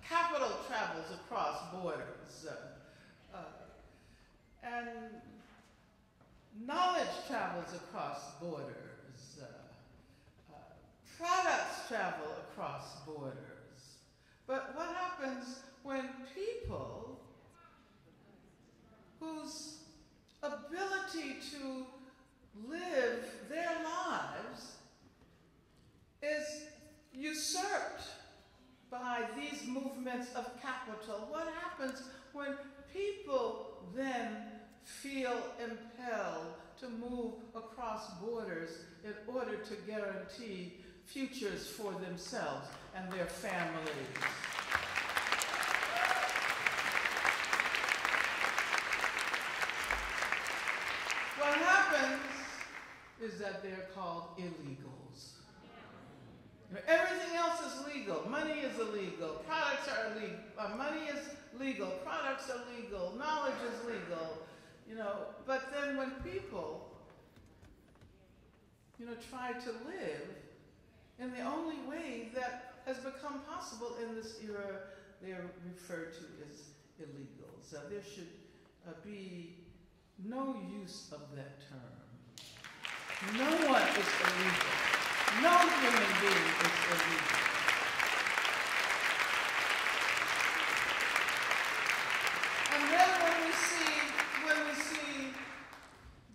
Capital travels across borders. And knowledge travels across borders. Products travel across borders. But what happens when people whose ability to live their lives is usurped by these movements of capital? What happens when people then feel impelled to move across borders in order to guarantee futures for themselves and their families? What happens is that they're called illegals. Everything else is legal. Money is illegal. Products are illegal. Money is legal. Products are legal. Knowledge is legal. But then when people, try to live in the only way that has become possible in this era, they are referred to as illegals. There should be no use of that term. No one is illegal. No human being is illegal. And then when we see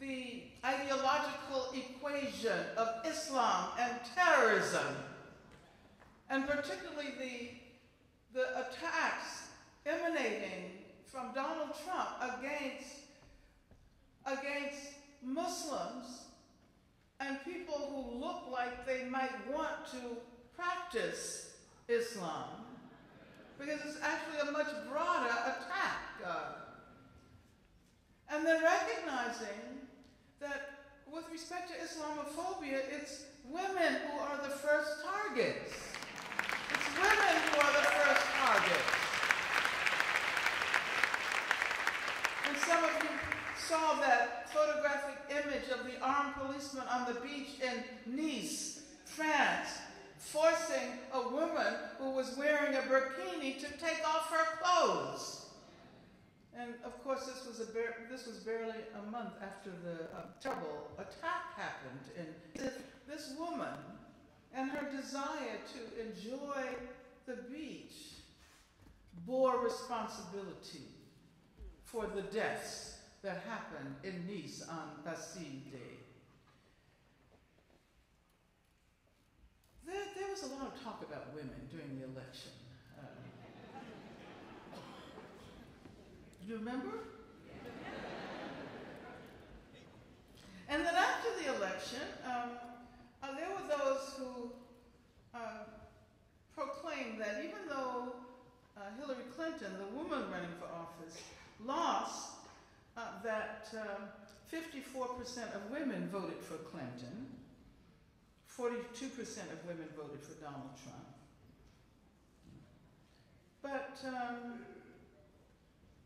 the ideological equation of Islam and terrorism, and particularly the attacks emanating from Donald Trump against Muslims and people who look like they might want to practice Islam, because it's actually a much broader attack. And then recognizing that with respect to Islamophobia, it's women who are the first targets. It's women who are the first targets. And some of you saw that photographic image of the armed policeman on the beach in Nice, France, forcing a woman who was wearing a burkini to take off her clothes. And of course, this was barely a month after the terrible attack happened. And this woman and her desire to enjoy the beach bore responsibility for the deaths that happened in Nice on Bastille Day. There was a lot of talk about women during the election. Do you remember? And then after the election, there were those who proclaimed that even though Hillary Clinton, the woman running for office, lost, that 54% of women voted for Clinton, 42% of women voted for Donald Trump.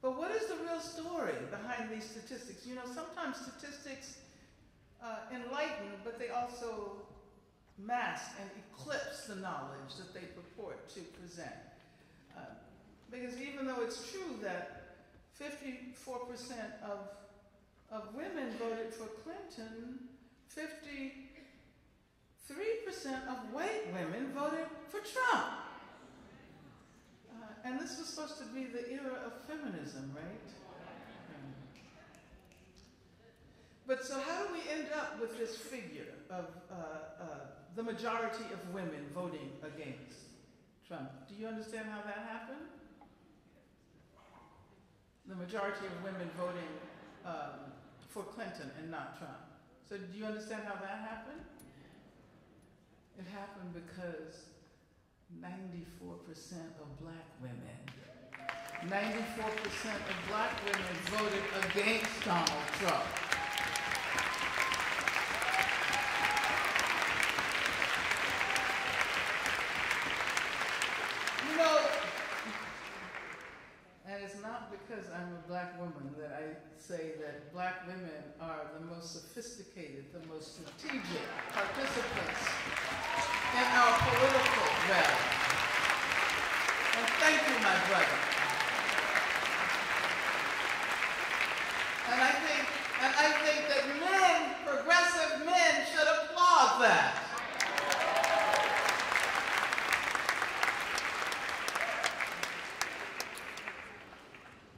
But what is the real story behind these statistics? Sometimes statistics enlighten, but they also mask and eclipse the knowledge that they purport to present. Because even though it's true that 54% of women voted for Clinton, 53% of white women voted for Trump. And this was supposed to be the era of feminism, right? But so how do we end up with this figure of the majority of women voting against Trump? Do you understand how that happened? The majority of women voting for Clinton and not Trump. So do you understand how that happened? It happened because 94% of black women, 94% of black women voted against Donald Trump. And it's not because I'm a black woman that I say that black women are the most sophisticated, the most strategic participants in our political realm. And thank you, my brother. And I think that men, progressive men, should applaud that.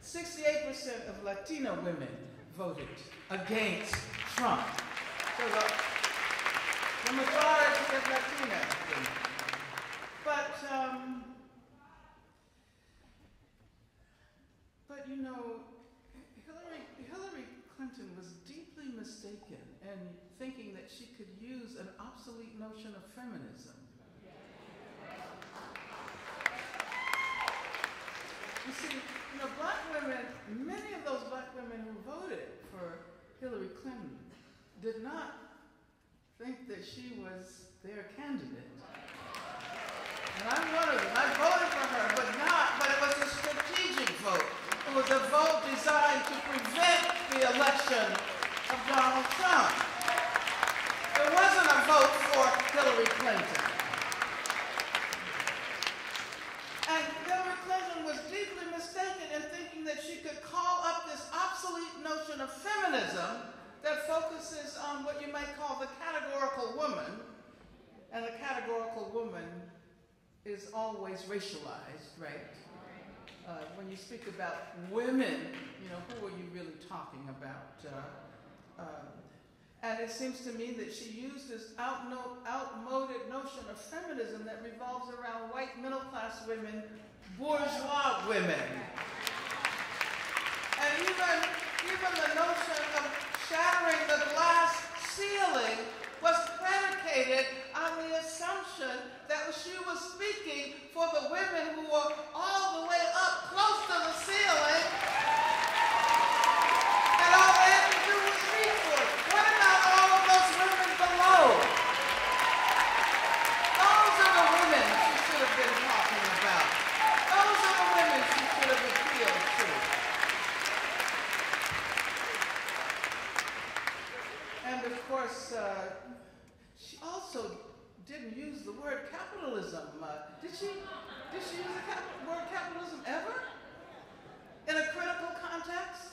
68% of Latino women voted against Trump. So the majority of Latina women. But you know, Hillary Clinton was deeply mistaken in thinking that she could use an obsolete notion of feminism. You see, you know, black women, many of those black women who voted for Hillary Clinton did not think that she was their candidate. And I'm one of them. I voted for her, but it was a strategic vote. It was a vote designed to prevent the election of Donald Trump. It wasn't a vote for Hillary Clinton. And Hillary Clinton was deeply mistaken in thinking that she could call up this obsolete notion of feminism that focuses on what you might call the categorical woman. And the categorical woman is always racialized, right? When you speak about women, you know, who are you really talking about? And it seems to me that she used this outmoded notion of feminism that revolves around white middle-class women, bourgeois women. And even the notion of shattering the glass ceiling was predicated on the assumption that she was speaking for the women who were all the way up close to the ceiling, and all they had to do was reach for it. What about all of those women below? Those are the women she should have been talking about. Those are the women she should have appealed to. And of course, she also didn't use the word capitalism. Did she use the word capitalism ever? In a critical context?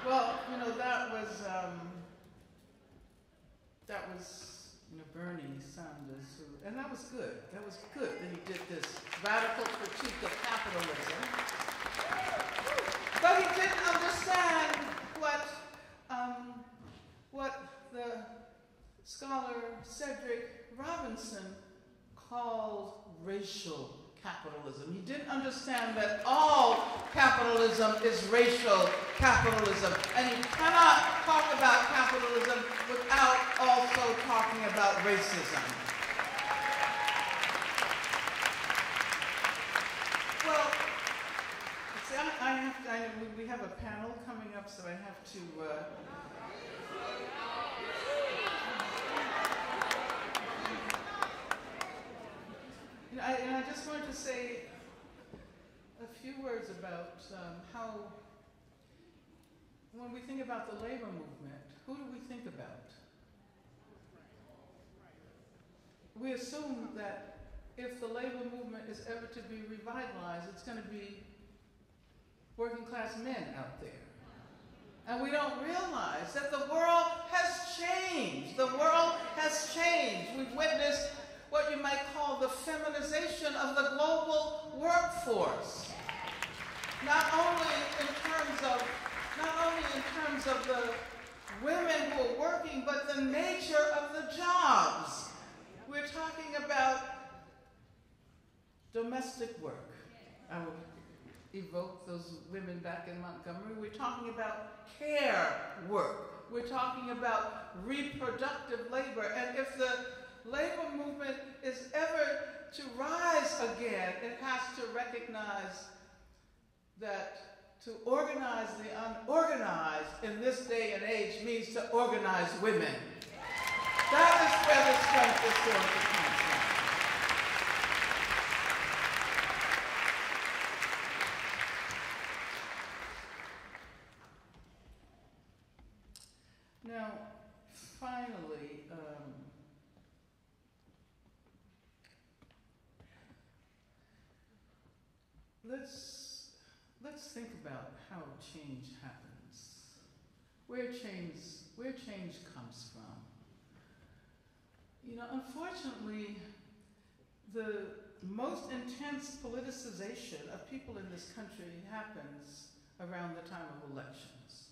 Well, you know, that was you know, Bernie Sanders, and that was good. That was good that he did this radical critique of capitalism. But he didn't understand what the scholar Cedric Robinson called racial capitalism. He didn't understand that all capitalism is racial capitalism, and you cannot talk about capitalism without also talking about racism. Well, see, we have a panel coming up, so I have to I just wanted to say a few words about how, when we think about the labor movement, who do we think about? We assume that if the labor movement is ever to be revitalized, it's going to be working class men out there. And we don't realize that the world has changed. The world has changed. We've witnessed what you might call the feminization of the global workforce. Not only in terms of the women who are working, but the nature of the jobs. We're talking about domestic work. I will evoke those women back in Montgomery. We're talking about care work. We're talking about reproductive labor. And if the labor movement is ever to rise again, it has to recognize that to organize the unorganized in this day and age means to organize women. That is where the strength is going to come from. Now, finally, let's think about how change happens, where change comes from. You know, unfortunately, the most intense politicization of people in this country happens around the time of elections.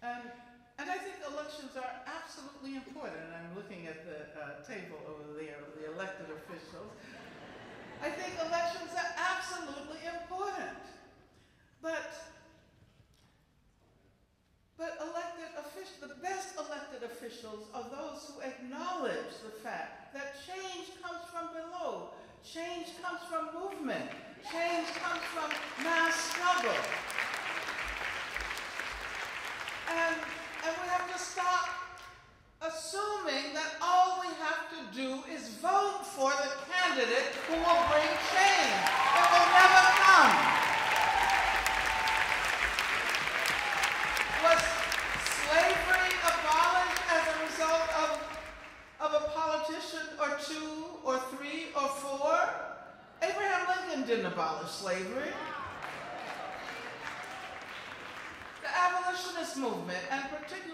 And I think elections are absolutely important. And I'm looking at the table over there of the elected officials. I think elections are absolutely important. But the best elected officials are those who acknowledge the fact that change comes from below. Change comes from movement. Change comes from mass struggle. And we have to stop assuming that all we have to do is vote for the candidate who will bring change. It will never come. Was slavery abolished as a result of a politician or two or three or four? Abraham Lincoln didn't abolish slavery. The abolitionist movement, and particularly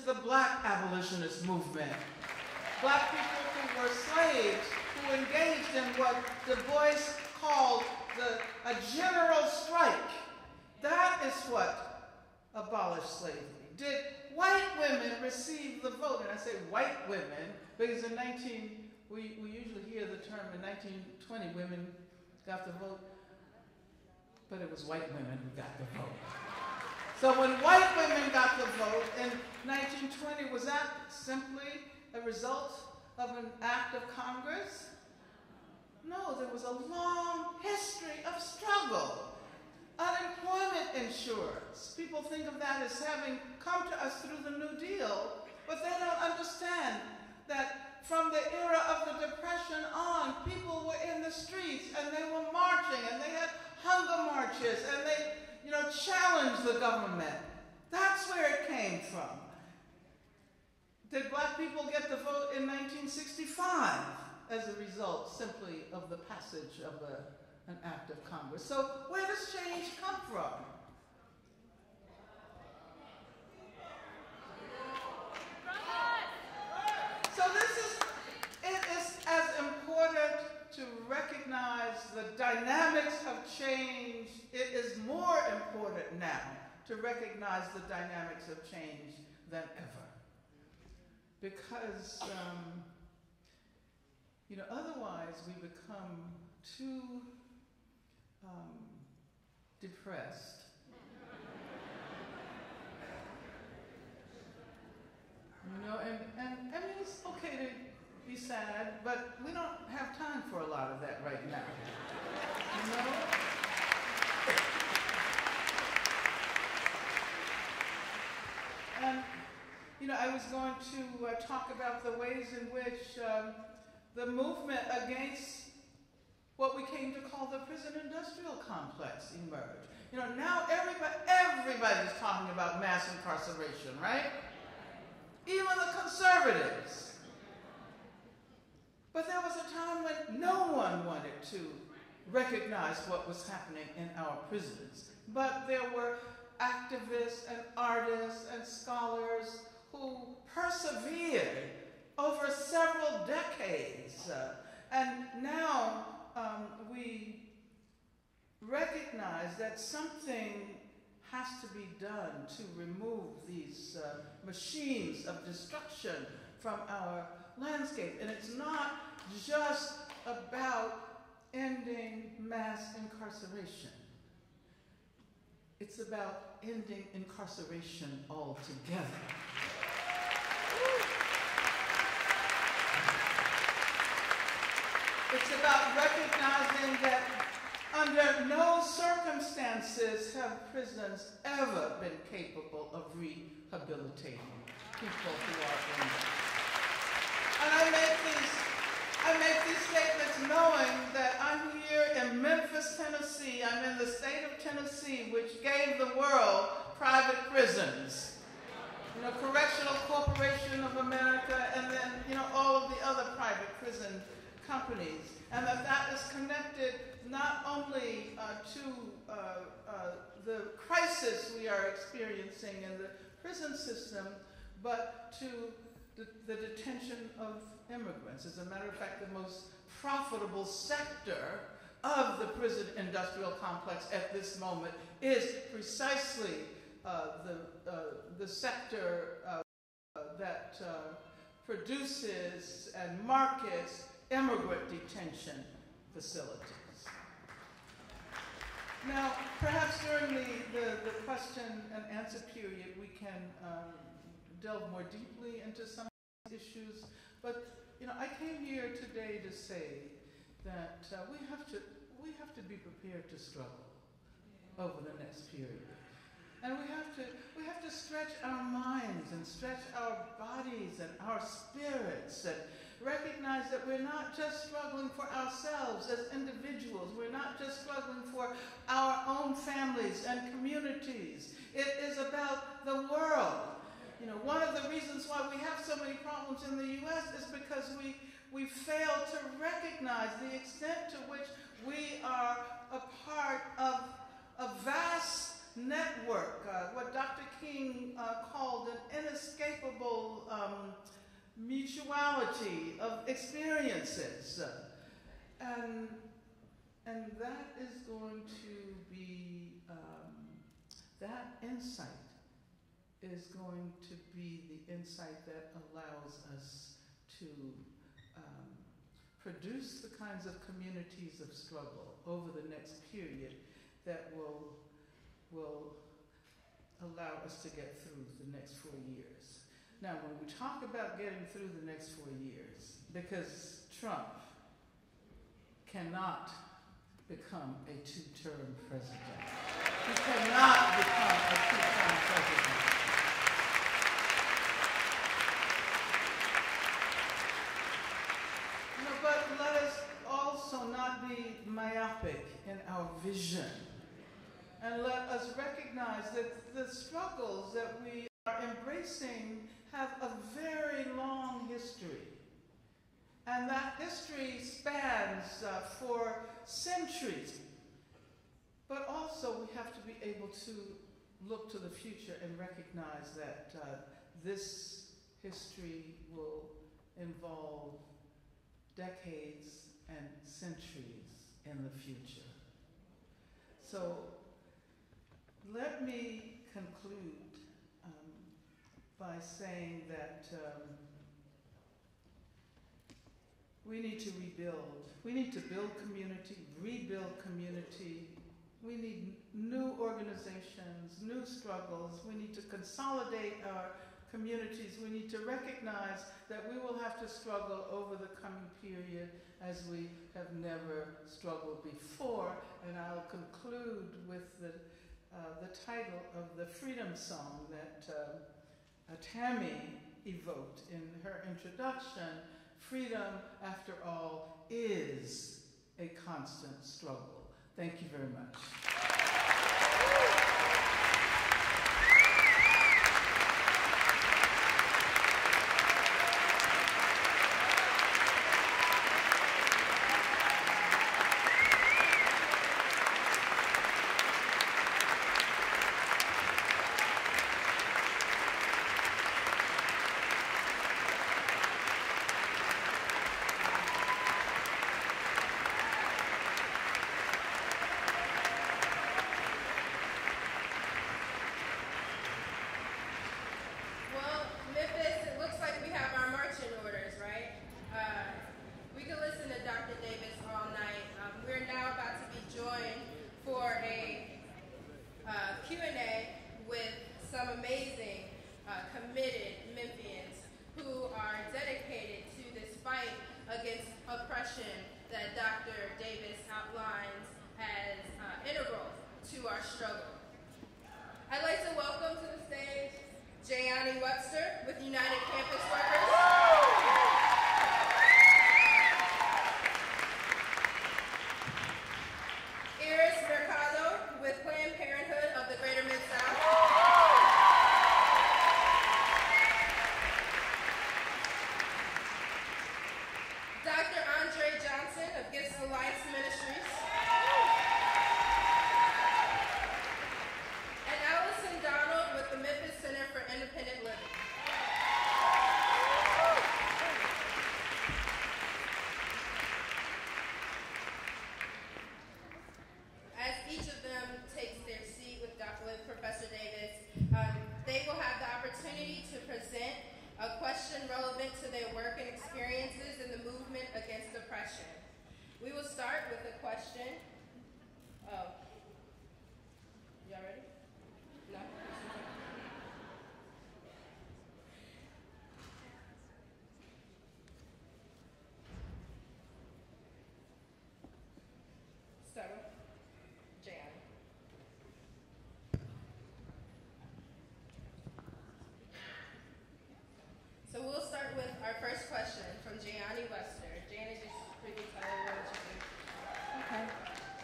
the black abolitionist movement, black people who were slaves, who engaged in what Du Bois called a general strike. That is what abolished slavery. Did white women receive the vote? And I say white women because we usually hear the term in 1920 women got the vote, but it was white women who got the vote. So when white women got the vote in 1920, was that simply a result of an act of Congress? No, there was a long history of struggle. Unemployment insurance. People think of that as having come to us through the New Deal, but they don't understand that from the era of the Depression on, people were in the streets and they were marching and they had hunger marches and they, challenged the government. That's where it came from. Did black people get the vote in 1965 as a result simply of the passage of an act of Congress? So where does change come from? So it is as important to recognize the dynamics of change. It is more important now to recognize the dynamics of change than ever. Because, otherwise we become too depressed. And I mean, it's okay to be sad, but we don't have time for a lot of that right now. And, I was going to talk about the ways in which the movement against what we came to call the prison industrial complex emerged. Now everybody's talking about mass incarceration, right? Even the conservatives. But there was a time when no one wanted to recognize what was happening in our prisons. But there were activists and artists and scholars who persevered over several decades. And now we recognize that something has to be done to remove these machines of destruction from our landscape. And it's not just about ending mass incarceration. It's about ending incarceration altogether. It's about recognizing that under no circumstances have prisons ever been capable of rehabilitating people who are in them. And I make these statements knowing that I'm here in Memphis, Tennessee. I'm in the state of Tennessee, which gave the world private prisons. Correctional Corporation of America, and then, all of the other private prison companies. And that is connected not only to the crisis we are experiencing in the prison system, but to the detention of immigrants. As a matter of fact, the most profitable sector of the prison industrial complex at this moment is precisely the sector that produces and markets immigrant detention facilities. Now, perhaps during the question and answer period, we can delve more deeply into some of these issues. But I came here today to say that we have to be prepared to struggle over the next period. And we have to stretch our minds and stretch our bodies and our spirits and recognize that we're not just struggling for ourselves as individuals. We're not just struggling for our own families and communities. It is about the world. One of the reasons why we have so many problems in the U.S. is because we fail to recognize the extent to which we are a part of a vast network, what Dr. King called an inescapable mutuality of experiences. And that is going to be, that insight is going to be the insight that allows us to produce the kinds of communities of struggle over the next period that will allow us to get through the next 4 years. Now, when we talk about getting through the next 4 years, because Trump cannot become a two-term president. He cannot become a two-term president. But let us also not be myopic in our vision. And let us recognize that the struggles that we are embracing have a very long history. And that history spans for centuries. But also we have to be able to look to the future and recognize that this history will involve decades and centuries in the future. So let me conclude by saying that we need to rebuild. We need to build community, rebuild community. We need new organizations, new struggles. We need to consolidate our communities. We need to recognize that we will have to struggle over the coming period as we have never struggled before. And I'll conclude with the title of the freedom song that Tammy evoked in her introduction. Freedom, after all, is a constant struggle. Thank you very much.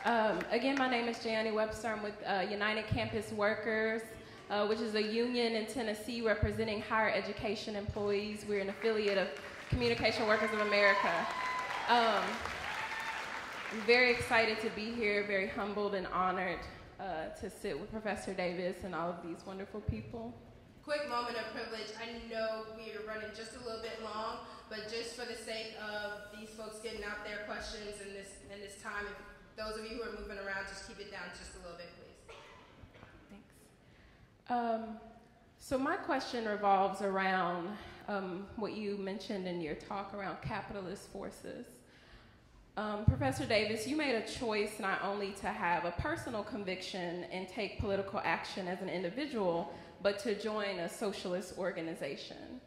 Again, my name is Jayani Webster. I'm with United Campus Workers, which is a union in Tennessee representing higher education employees. We're an affiliate of Communication Workers of America. I'm very excited to be here, very humbled and honored to sit with Professor Davis and all of these wonderful people. Quick moment of privilege. I know we are running just a little bit long, but just for the sake of these folks getting out their questions in this time, if those of you who are moving around, just keep it down just a little bit, please. Thanks. So my question revolves around what you mentioned in your talk around capitalist forces. Professor Davis, you made a choice not only to have a personal conviction and take political action as an individual, but to join a socialist organization.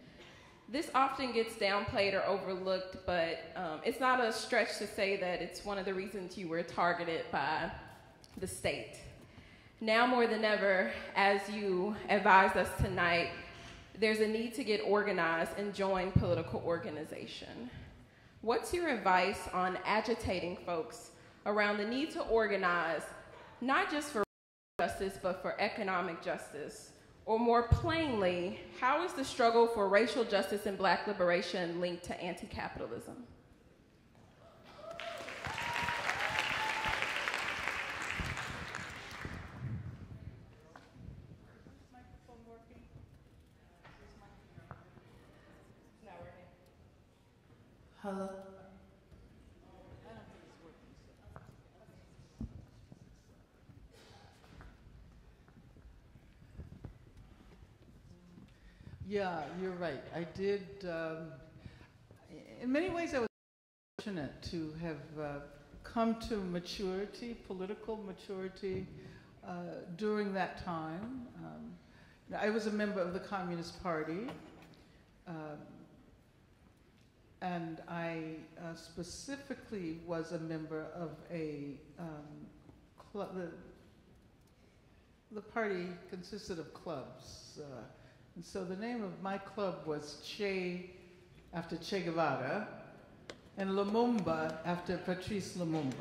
This often gets downplayed or overlooked, but it's not a stretch to say that it's one of the reasons you were targeted by the state. Now more than ever, as you advised us tonight, there's a need to get organized and join political organization. What's your advice on agitating folks around the need to organize, not just for justice, but for economic justice? Or more plainly, how is the struggle for racial justice and Black liberation linked to anti-capitalism? Hello? Yeah, you're right. I did, in many ways I was fortunate to have come to maturity, political maturity, during that time. I was a member of the Communist Party, and I specifically was a member of a club. The party consisted of clubs. And so the name of my club was Che, after Che Guevara, and Lumumba, after Patrice Lumumba.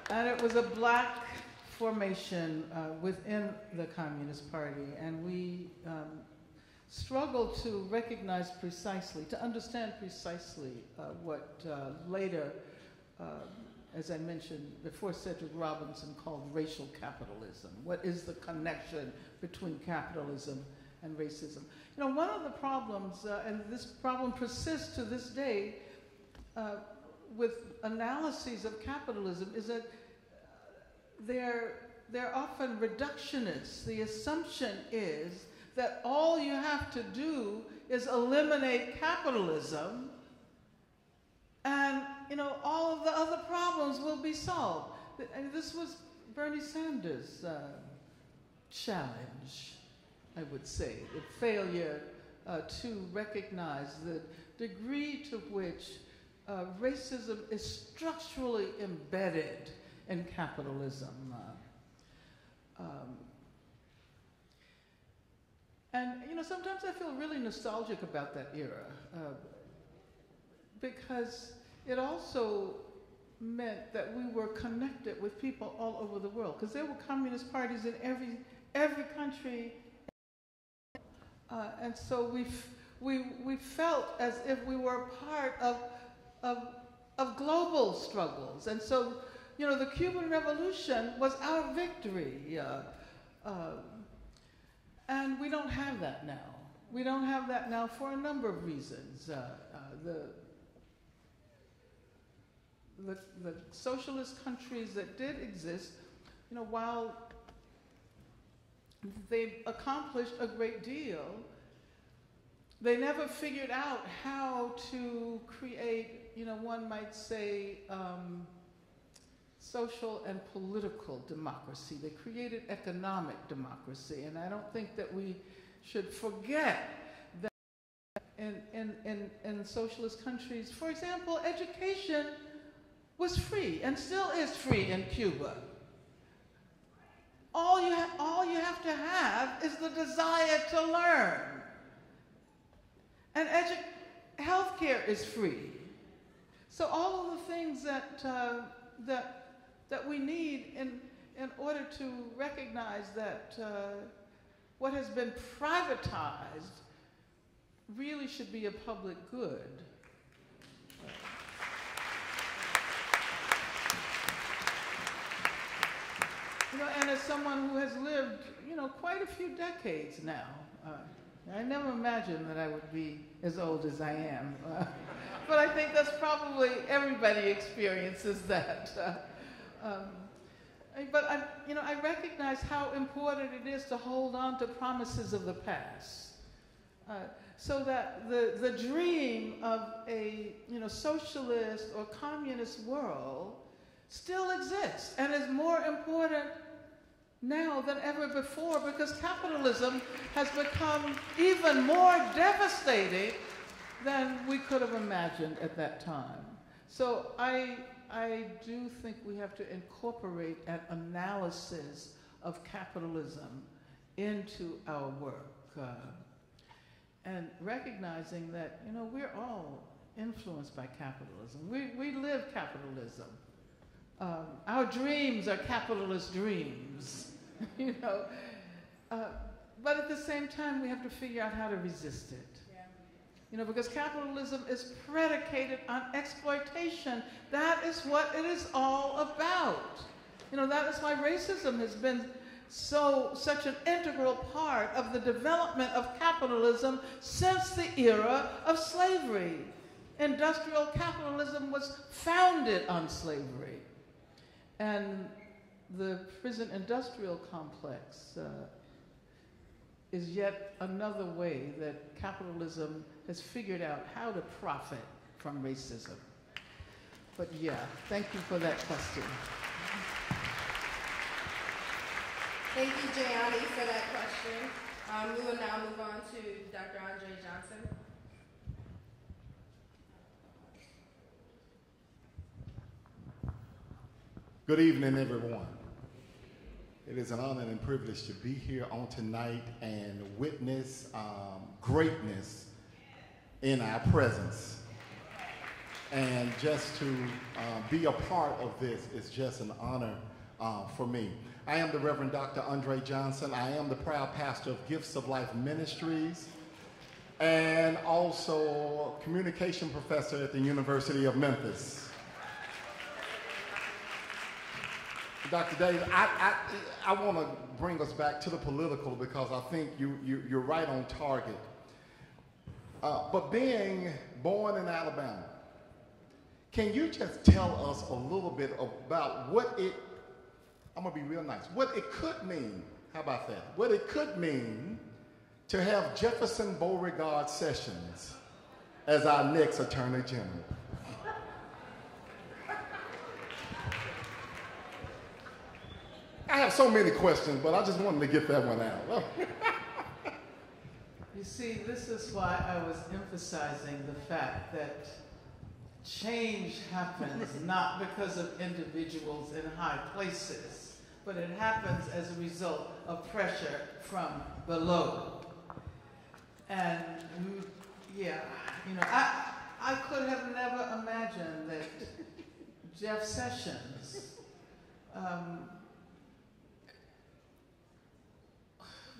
And it was a Black formation within the Communist Party, and we struggled to recognize precisely, to understand precisely what later, as I mentioned before, Cedric Robinson called racial capitalism. What is the connection between capitalism and racism? You know, one of the problems, and this problem persists to this day with analyses of capitalism, is that they're often reductionists. The assumption is that all you have to do is eliminate capitalism, and all of the other problems will be solved. And this was Bernie Sanders' challenge, I would say, the failure to recognize the degree to which racism is structurally embedded in capitalism. And sometimes I feel really nostalgic about that era because it also meant that we were connected with people all over the world, because there were communist parties in every country, and so we felt as if we were part of global struggles. And so the Cuban Revolution was our victory, and we don't have that now. We don't have that now for a number of reasons. The socialist countries that did exist, while they accomplished a great deal, they never figured out how to create, one might say, social and political democracy. They created economic democracy, and I don't think that we should forget that in socialist countries, for example, education was free and still is free in Cuba. All you have to have is the desire to learn. And healthcare is free. So all of the things that that we need in order to recognize that what has been privatized really should be a public good. And as someone who has lived, quite a few decades now, I never imagined that I would be as old as I am. But I think that's probably everybody experiences that. But I recognize how important it is to hold on to promises of the past, so that the dream of a socialist or communist world still exists and is more important now than ever before, because capitalism has become even more devastating than we could have imagined at that time. So I do think we have to incorporate an analysis of capitalism into our work, and recognizing that we're all influenced by capitalism. We live capitalism. Our dreams are capitalist dreams, but at the same time we have to figure out how to resist it. Because capitalism is predicated on exploitation. That is what it is all about. That is why racism has been such an integral part of the development of capitalism since the era of slavery. Industrial capitalism was founded on slavery. And the prison industrial complex is yet another way that capitalism has figured out how to profit from racism. But yeah, thank you for that question. Thank you, Jayani, for that question. We will now move on to Dr. Andre Johnson. Good evening, everyone. It is an honor and privilege to be here on tonight and witness greatness in our presence. And just to be a part of this is just an honor for me. I am the Reverend Dr. Andre Johnson. I am the proud pastor of Gifts of Life Ministries and also communication professor at the University of Memphis. Dr. Davis, I want to bring us back to the political because I think you're right on target. But being born in Alabama, can you just tell us a little bit about what I'm going to be real nice, what it could mean, how about that? What it could mean to have Jefferson Beauregard Sessions as our next Attorney General. I have so many questions, but I just wanted to get that one out. You see, this is why I was emphasizing the fact that change happens not because of individuals in high places, but it happens as a result of pressure from below. And yeah, I could have never imagined that Jeff Sessions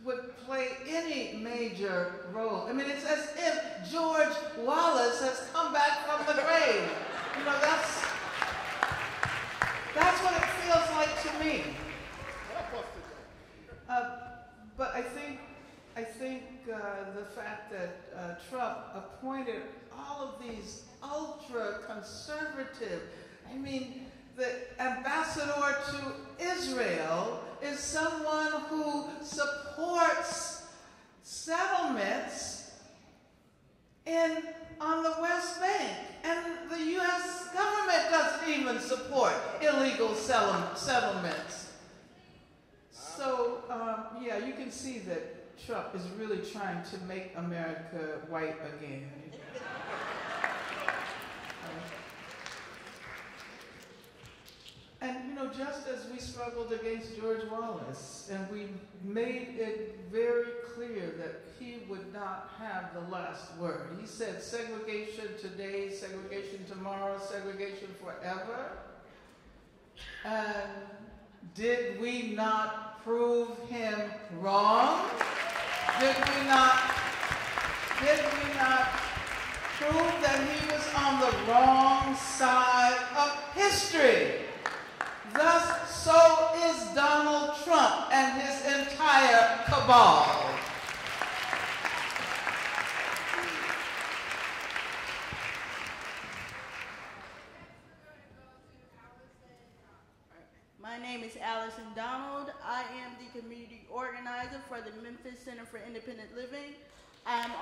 would play any major role. I mean, it's as if George Wallace has come back from the grave. That's what it feels like to me. But I think the fact that Trump appointed all of these ultra-conservative, the ambassador to Israel is someone who supports settlements on the West Bank. And the U.S. government doesn't even support illegal settlements. So, yeah, you can see that Trump is really trying to make America white again. And, just as we struggled against George Wallace, and we made it very clear that he would not have the last word. He said segregation today, segregation tomorrow, segregation forever. And did we not prove him wrong? Did we not prove that he was on the wrong side of history? Thus, so is Donald Trump and his entire cabal. My name is Allison Donald. I am the community organizer for the Memphis Center for Independent Living. I am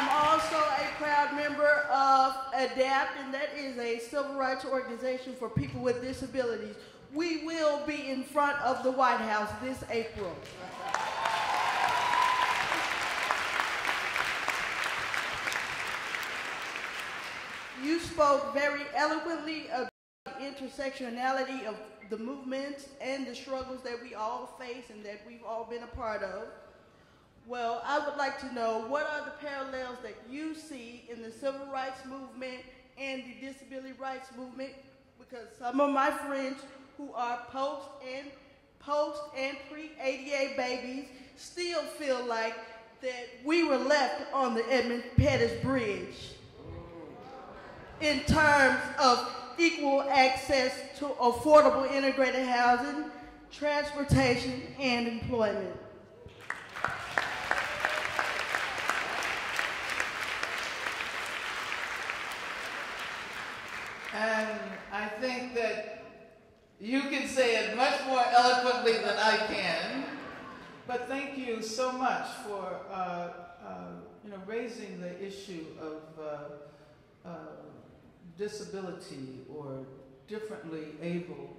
also a proud member of ADAPT, and that is a civil rights organization for people with disabilities. We will be in front of the White House this April. You spoke very eloquently about the intersectionality of the movements and the struggles that we all face and that we've all been a part of. Well, I would like to know, what are the parallels that you see in the civil rights movement and the disability rights movement? Because some of my friends who are post and pre-ADA babies still feel like that we were left on the Edmund Pettus Bridge in terms of equal access to affordable integrated housing, transportation, and employment. And I think that you can say it much more eloquently than I can. But thank you so much for raising the issue of disability or differently able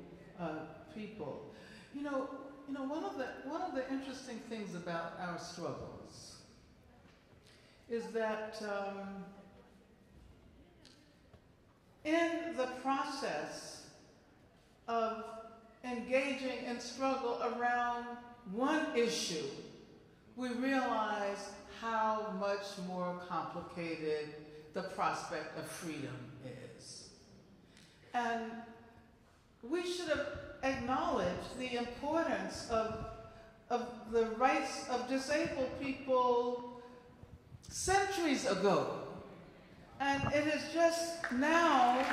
people. One of the interesting things about our struggles is that in the process of engaging in struggle around one issue, we realize how much more complicated the prospect of freedom is. And we should have acknowledged the importance of the rights of disabled people centuries ago. And it is just now,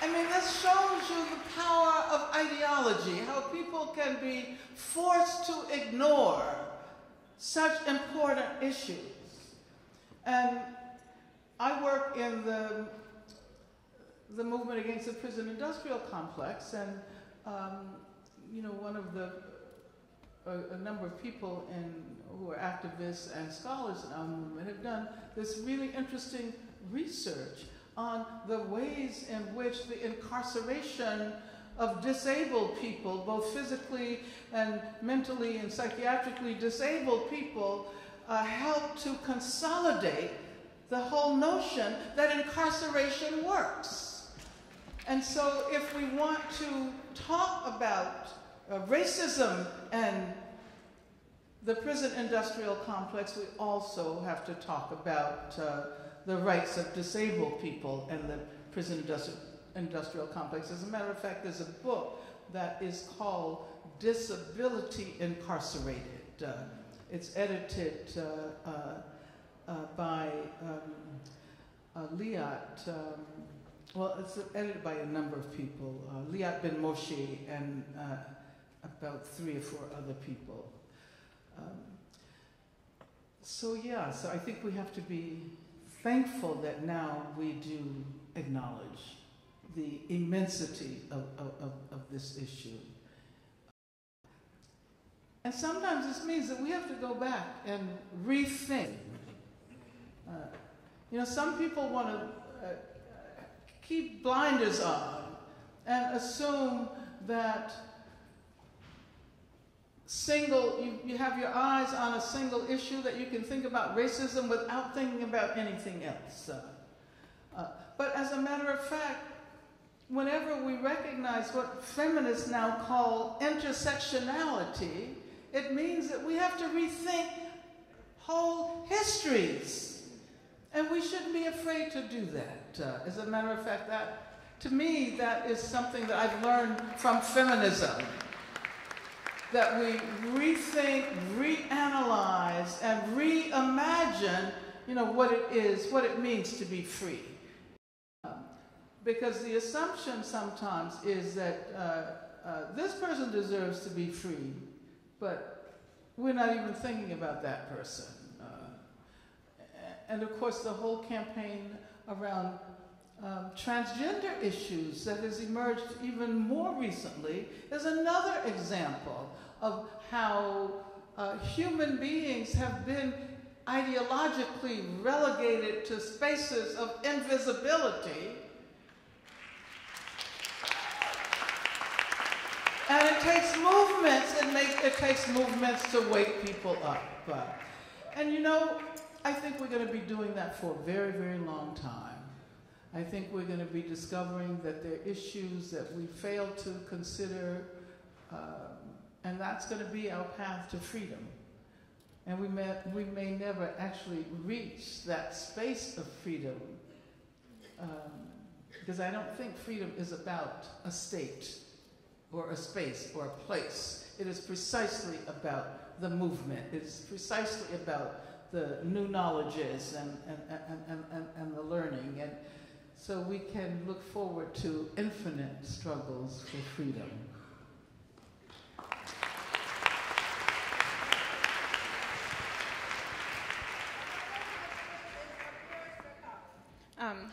this shows you the power of ideology, how people can be forced to ignore such important issues. And I work in the movement against the prison industrial complex, and a number of people who are activists and scholars in our movement have done this really interesting research on the ways in which the incarceration of disabled people, both physically and mentally and psychiatrically disabled people, help to consolidate the whole notion that incarceration works. And so if we want to talk about racism and the prison industrial complex, we also have to talk about the rights of disabled people and the prison industrial complex. As a matter of fact, there's a book that is called Disability Incarcerated. It's edited by Liat. It's edited by a number of people, Liat Ben Moshe and about 3 or 4 other people. So I think we have to be thankful that now we do acknowledge the immensity of this issue. And sometimes this means that we have to go back and rethink. Some people want to keep blinders on and assume that you have your eyes on a single issue, that you can think about racism without thinking about anything else. But as a matter of fact, whenever we recognize what feminists now call intersectionality, it means that we have to rethink whole histories And we shouldn't be afraid to do that. As a matter of fact, to me, that is something that I've learned from feminism. That we rethink, reanalyze, and reimagine, what it is, what it means to be free. Because the assumption sometimes is that this person deserves to be free, but we're not even thinking about that person. And of course, the whole campaign around transgender issues that has emerged even more recently is another example of how human beings have been ideologically relegated to spaces of invisibility. And it takes movements, it takes movements to wake people up. And I think we're going to be doing that for a very, very long time. I think we're going to be discovering that there are issues that we fail to consider, and that's going to be our path to freedom. And we may never actually reach that space of freedom, because I don't think freedom is about a state or a space or a place. It is precisely about the movement. It is precisely about the new knowledges and the learning. And so we can look forward to infinite struggles for freedom.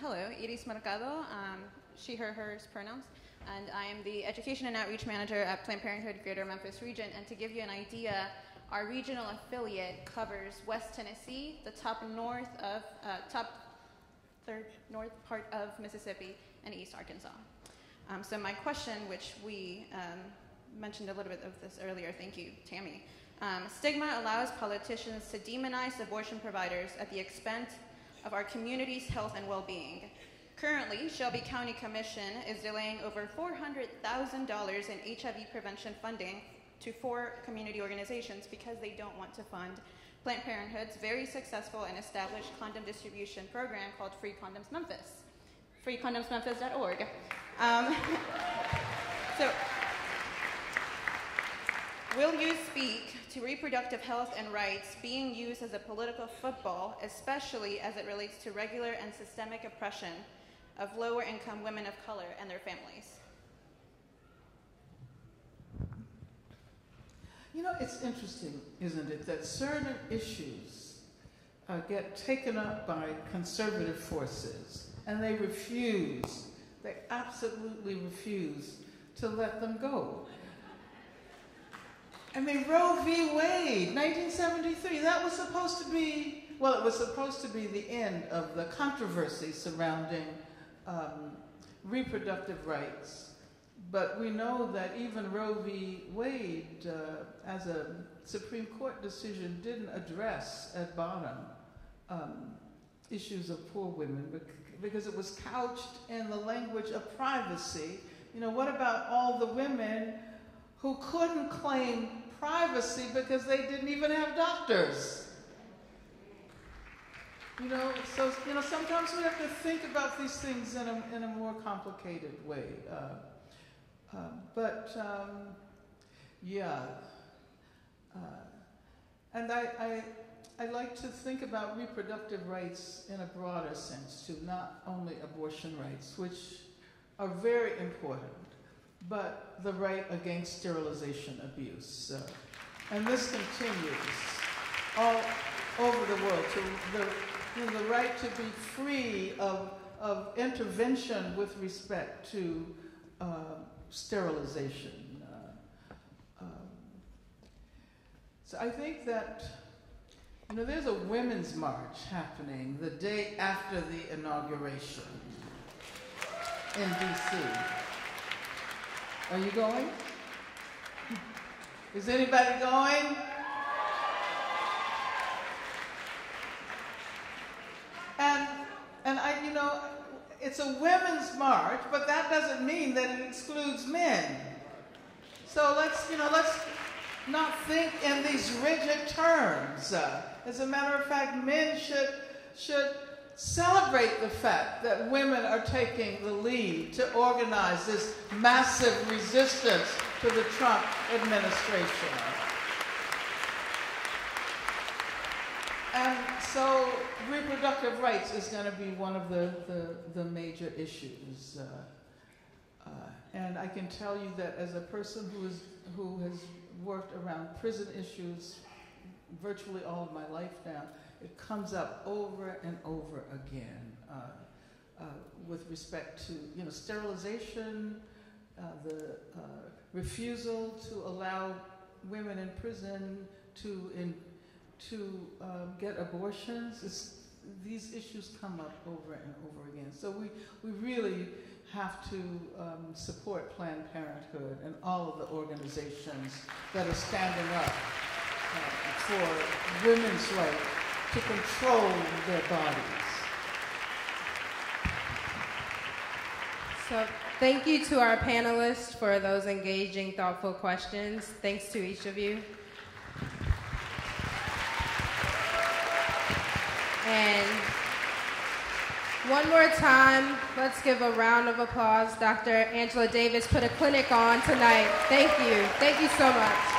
Hello, Iris Mercado, she, her, hers pronouns, and I am the Education and Outreach Manager at Planned Parenthood Greater Memphis Region. And to give you an idea, our regional affiliate covers West Tennessee, the top third north part of Mississippi, and East Arkansas. So my question, which we mentioned a little bit of this earlier, thank you, Tammy. Stigma allows politicians to demonize abortion providers at the expense of our community's health and well-being. Currently, Shelby County Commission is delaying over $400,000 in HIV prevention funding to 4 community organizations because they don't want to fund Planned Parenthood's very successful and established condom distribution program called Free Condoms Memphis, freecondomsmemphis.org. So, will you speak to reproductive health and rights being used as a political football, especially as it relates to regular and systemic oppression of lower income women of color and their families? It's interesting, isn't it, that certain issues get taken up by conservative forces, and they absolutely refuse to let them go. I mean, Roe v. Wade, 1973, that was supposed to be, it was supposed to be the end of the controversy surrounding reproductive rights. But we know that even Roe v. Wade, as a Supreme Court decision, didn't address at bottom issues of poor women because it was couched in the language of privacy. What about all the women who couldn't claim privacy because they didn't even have doctors? So sometimes we have to think about these things in a more complicated way. And I like to think about reproductive rights in a broader sense too, not only abortion rights, which are very important, but the right against sterilization abuse. And this continues all over the world, the right to be free of intervention with respect to sterilization. So I think that, there's a women's march happening the day after the inauguration in D.C. Are you going? Is anybody going? And it's a women's march, but that doesn't mean that it excludes men. So let's not think in these rigid terms. As a matter of fact, men should celebrate the fact that women are taking the lead to organize this massive resistance to the Trump administration. And so reproductive rights is going to be one of the major issues. And I can tell you that as a person who has worked around prison issues virtually all of my life now, it comes up over and over again with respect to sterilization, the refusal to allow women in prison to get abortions. These issues come up over and over again. So we really have to support Planned Parenthood and all of the organizations that are standing up for women's right to control their bodies. So thank you to our panelists for those engaging, thoughtful questions. Thanks to each of you. And one more time, let's give a round of applause. Dr. Angela Davis put a clinic on tonight. Thank you. Thank you so much.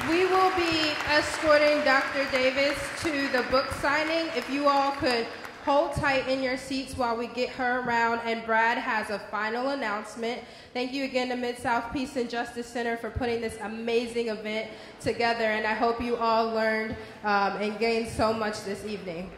We will be escorting Dr. Davis to the book signing. If you all could hold tight in your seats while we get her around, and Brad has a final announcement. Thank you again to Mid-South Peace and Justice Center for putting this amazing event together, and I hope you all learned and gained so much this evening.